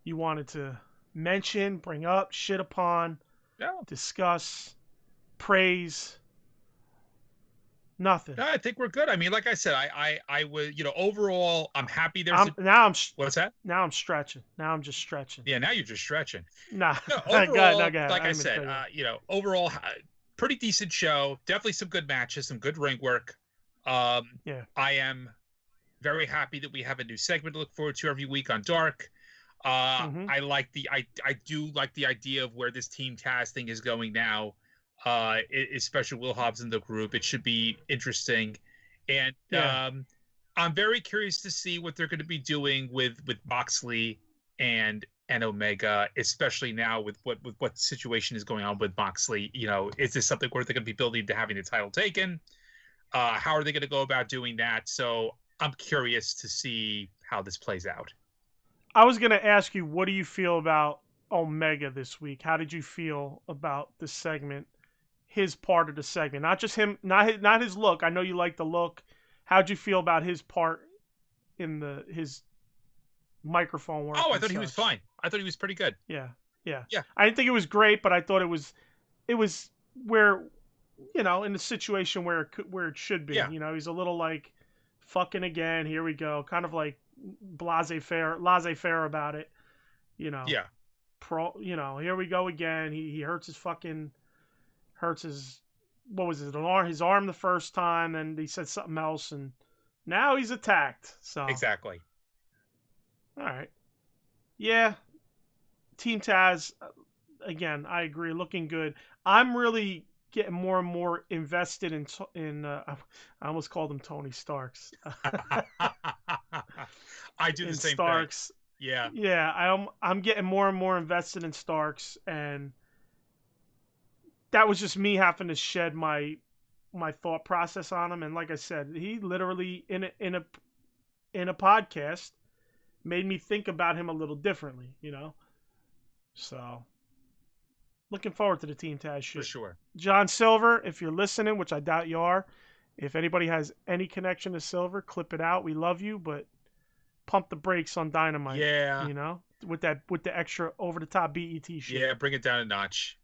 Speaker 1: you wanted to mention, bring up, shit upon, discuss, praise? Nothing.
Speaker 2: No, I think we're good. I mean, like I said, I was, overall, I'm happy. What's that?
Speaker 1: Now I'm stretching. Now I'm just stretching.
Speaker 2: Yeah, now you're just stretching.
Speaker 1: Nah.
Speaker 2: No, overall, like I said, overall, pretty decent show. Definitely some good matches, some good ring work.
Speaker 1: Yeah.
Speaker 2: I am very happy that we have a new segment to look forward to every week on Dark. I do like the idea of where this Team Taz thing is going now. Especially Will Hobbs in the group. It should be interesting. And I'm very curious to see what they're going to be doing with Moxley and Omega, especially now with what situation is going on with Moxley. Is this something where they're going to be building to having the title taken? How are they going to go about doing that? So I'm curious to see how this plays out.
Speaker 1: I was going to ask you, what do you feel about Omega this week? How did you feel about the segment, his part of the segment? Not just him, not his look. I know you like the look. How'd you feel about his part in his microphone work?
Speaker 2: Oh, I thought he was fine. I thought he was pretty good.
Speaker 1: Yeah. I didn't think it was great, but I thought it was where, in the situation where it should be.
Speaker 2: Yeah.
Speaker 1: He's a little like, fucking again, here we go, kind of like laissez-faire about it. Yeah. Here we go again. He hurts his what was it? His arm the first time, and he said something else, and now he's attacked. So
Speaker 2: exactly.
Speaker 1: All right. Yeah. Team Taz, again, I agree, looking good. I'm really getting more and more invested in I almost called him Tony Starks.
Speaker 2: I do the same
Speaker 1: Starks.
Speaker 2: thing. Yeah.
Speaker 1: Yeah, I'm getting more and more invested in Starks, and that was just me having to shed my thought process on him. And like I said, he literally in a podcast made me think about him a little differently, So looking forward to the Team Taz shit.
Speaker 2: For sure.
Speaker 1: John Silver, if you're listening, which I doubt you are, if anybody has any connection to Silver, clip it out. We love you, but pump the brakes on Dynamite.
Speaker 2: Yeah.
Speaker 1: With the extra over the top BET shit.
Speaker 2: Yeah, bring it down a notch.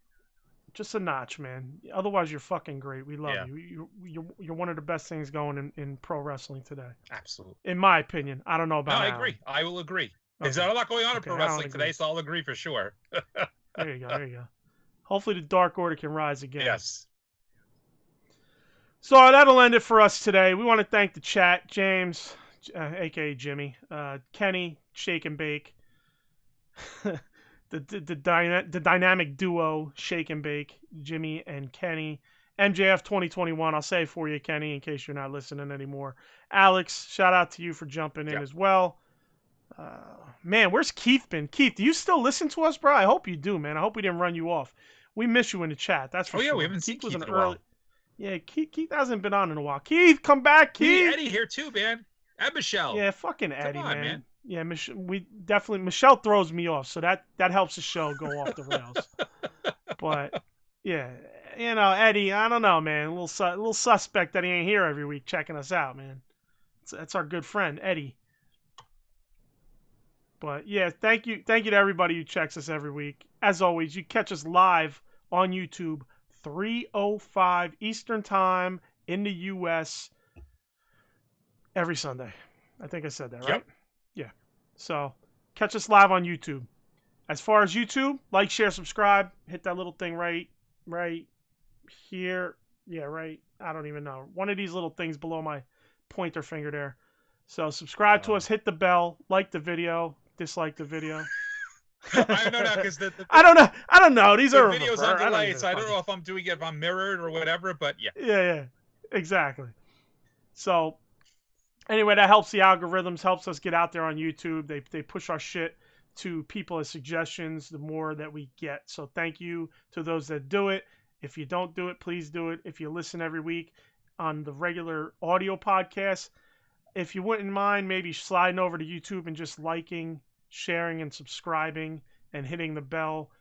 Speaker 1: Just a notch, man. Otherwise, you're fucking great. We love you. You're one of the best things going in pro wrestling today.
Speaker 2: Absolutely.
Speaker 1: In my opinion. I don't know about
Speaker 2: I agree. I will agree. Okay. There's not a lot going on in pro wrestling today, so I'll agree for sure.
Speaker 1: There you go. Hopefully the Dark Order can rise again.
Speaker 2: Yes. So
Speaker 1: that'll end it for us today. We want to thank the chat. James, aka Jimmy. Kenny, Shake and Bake. the dynamic duo, Shake and Bake, Jimmy and Kenny. MJF 2021, I'll say for you, Kenny, in case you're not listening anymore. Alex, shout out to you for jumping in as well. Man, where's Keith been? Keith, do you still listen to us, bro? I hope you do, man. I hope we didn't run you off. We miss you in the chat. That's for sure.
Speaker 2: Oh, yeah, we haven't seen Keith in a while.
Speaker 1: Yeah, Keith hasn't been on in a while. Keith, come back, Keith.
Speaker 2: Eddie here too, man. And Michelle.
Speaker 1: Yeah, fucking Eddie, man. Yeah, Michelle throws me off, so that helps the show go off the rails. But yeah, Eddie, I don't know, man. A little suspect that he ain't here every week checking us out, man. That's our good friend Eddie. But yeah, thank you to everybody who checks us every week. As always, you catch us live on YouTube, 3:05 Eastern Time in the U.S. every Sunday. I think I said that, right?
Speaker 2: Yep.
Speaker 1: Yeah. So catch us live on YouTube. As far as YouTube, like, share, subscribe. Hit that little thing right here. Yeah, right. I don't even know. One of these little things below my pointer finger there. So subscribe to us. Hit the bell. Like the video. Dislike the video.
Speaker 2: I don't know because
Speaker 1: I don't know. These are
Speaker 2: videos on delay, so I don't know if I'm doing it, if I'm mirrored or whatever. But yeah.
Speaker 1: Yeah, exactly. So anyway, that helps the algorithms, helps us get out there on YouTube. They push our shit to people as suggestions. The more that we get, so thank you to those that do it. If you don't do it, please do it. If you listen every week on the regular audio podcast, if you wouldn't mind maybe sliding over to YouTube and just liking, sharing, and subscribing and hitting the bell,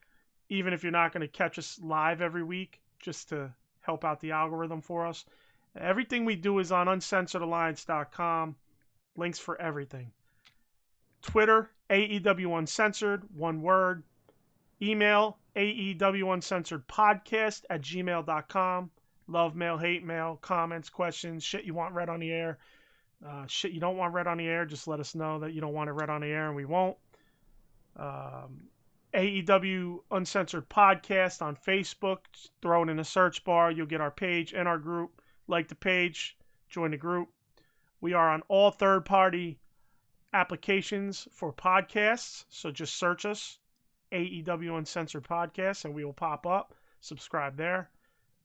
Speaker 1: even if you're not going to catch us live every week, just to help out the algorithm for us. Everything we do is on uncensoredalliance.com. Links for everything. Twitter, AEW Uncensored, one word. Email, AEW Uncensored Podcast at gmail.com. Love mail, hate mail, comments, questions, shit you want read on the air. Shit you don't want read on the air, just let us know that you don't want it read on the air and we won't. AEW Uncensored Podcast on Facebook. Just throw it in the search bar. You'll get our page and our group. Like the page, join the group. We are on all third-party applications for podcasts, so just search us, AEW Uncensored Podcast, and we will pop up. Subscribe there.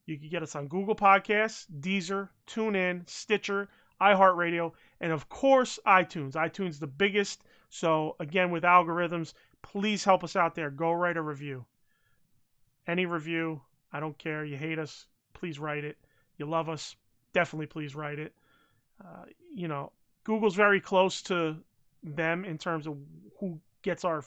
Speaker 1: You can get us on Google Podcasts, Deezer, TuneIn, Stitcher, iHeartRadio, and of course, iTunes. iTunes the biggest. So again, with algorithms, please help us out there. Go write a review. Any review, I don't care. You hate us, please write it. You love us, definitely please write it. Google's very close to them in terms of who gets our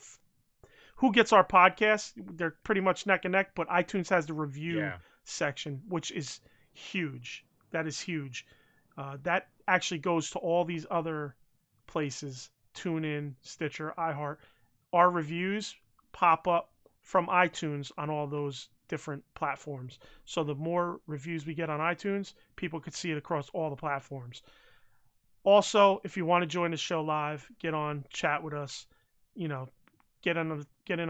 Speaker 1: podcast. They're pretty much neck and neck, but iTunes has the review section, which is huge. That is huge. That actually goes to all these other places, TuneIn, Stitcher, iHeart. Our reviews pop up from iTunes on all those different platforms. So the more reviews we get on iTunes, people could see it across all the platforms. Also, if you want to join the show live, get on, chat with us, get in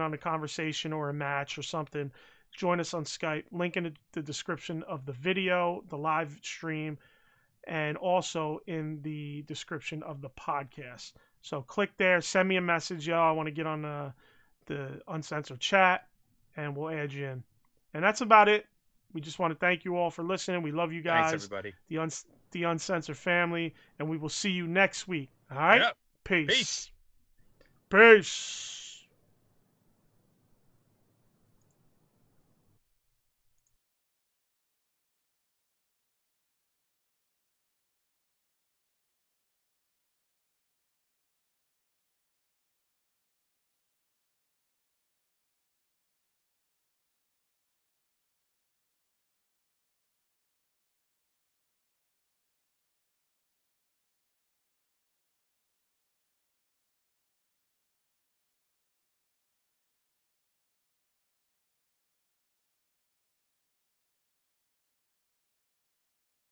Speaker 1: on a conversation or a match or something, join us on Skype. Link in the description of the video, the live stream, and also in the description of the podcast. So click there, send me a message, yo, I want to get on the Uncensored chat, and we'll add you in. And that's about it. We just want to thank you all for listening. We love you guys.
Speaker 2: Thanks, everybody.
Speaker 1: The Uncensored family, and we will see you next week. All right?
Speaker 2: Yep.
Speaker 1: Peace. Peace.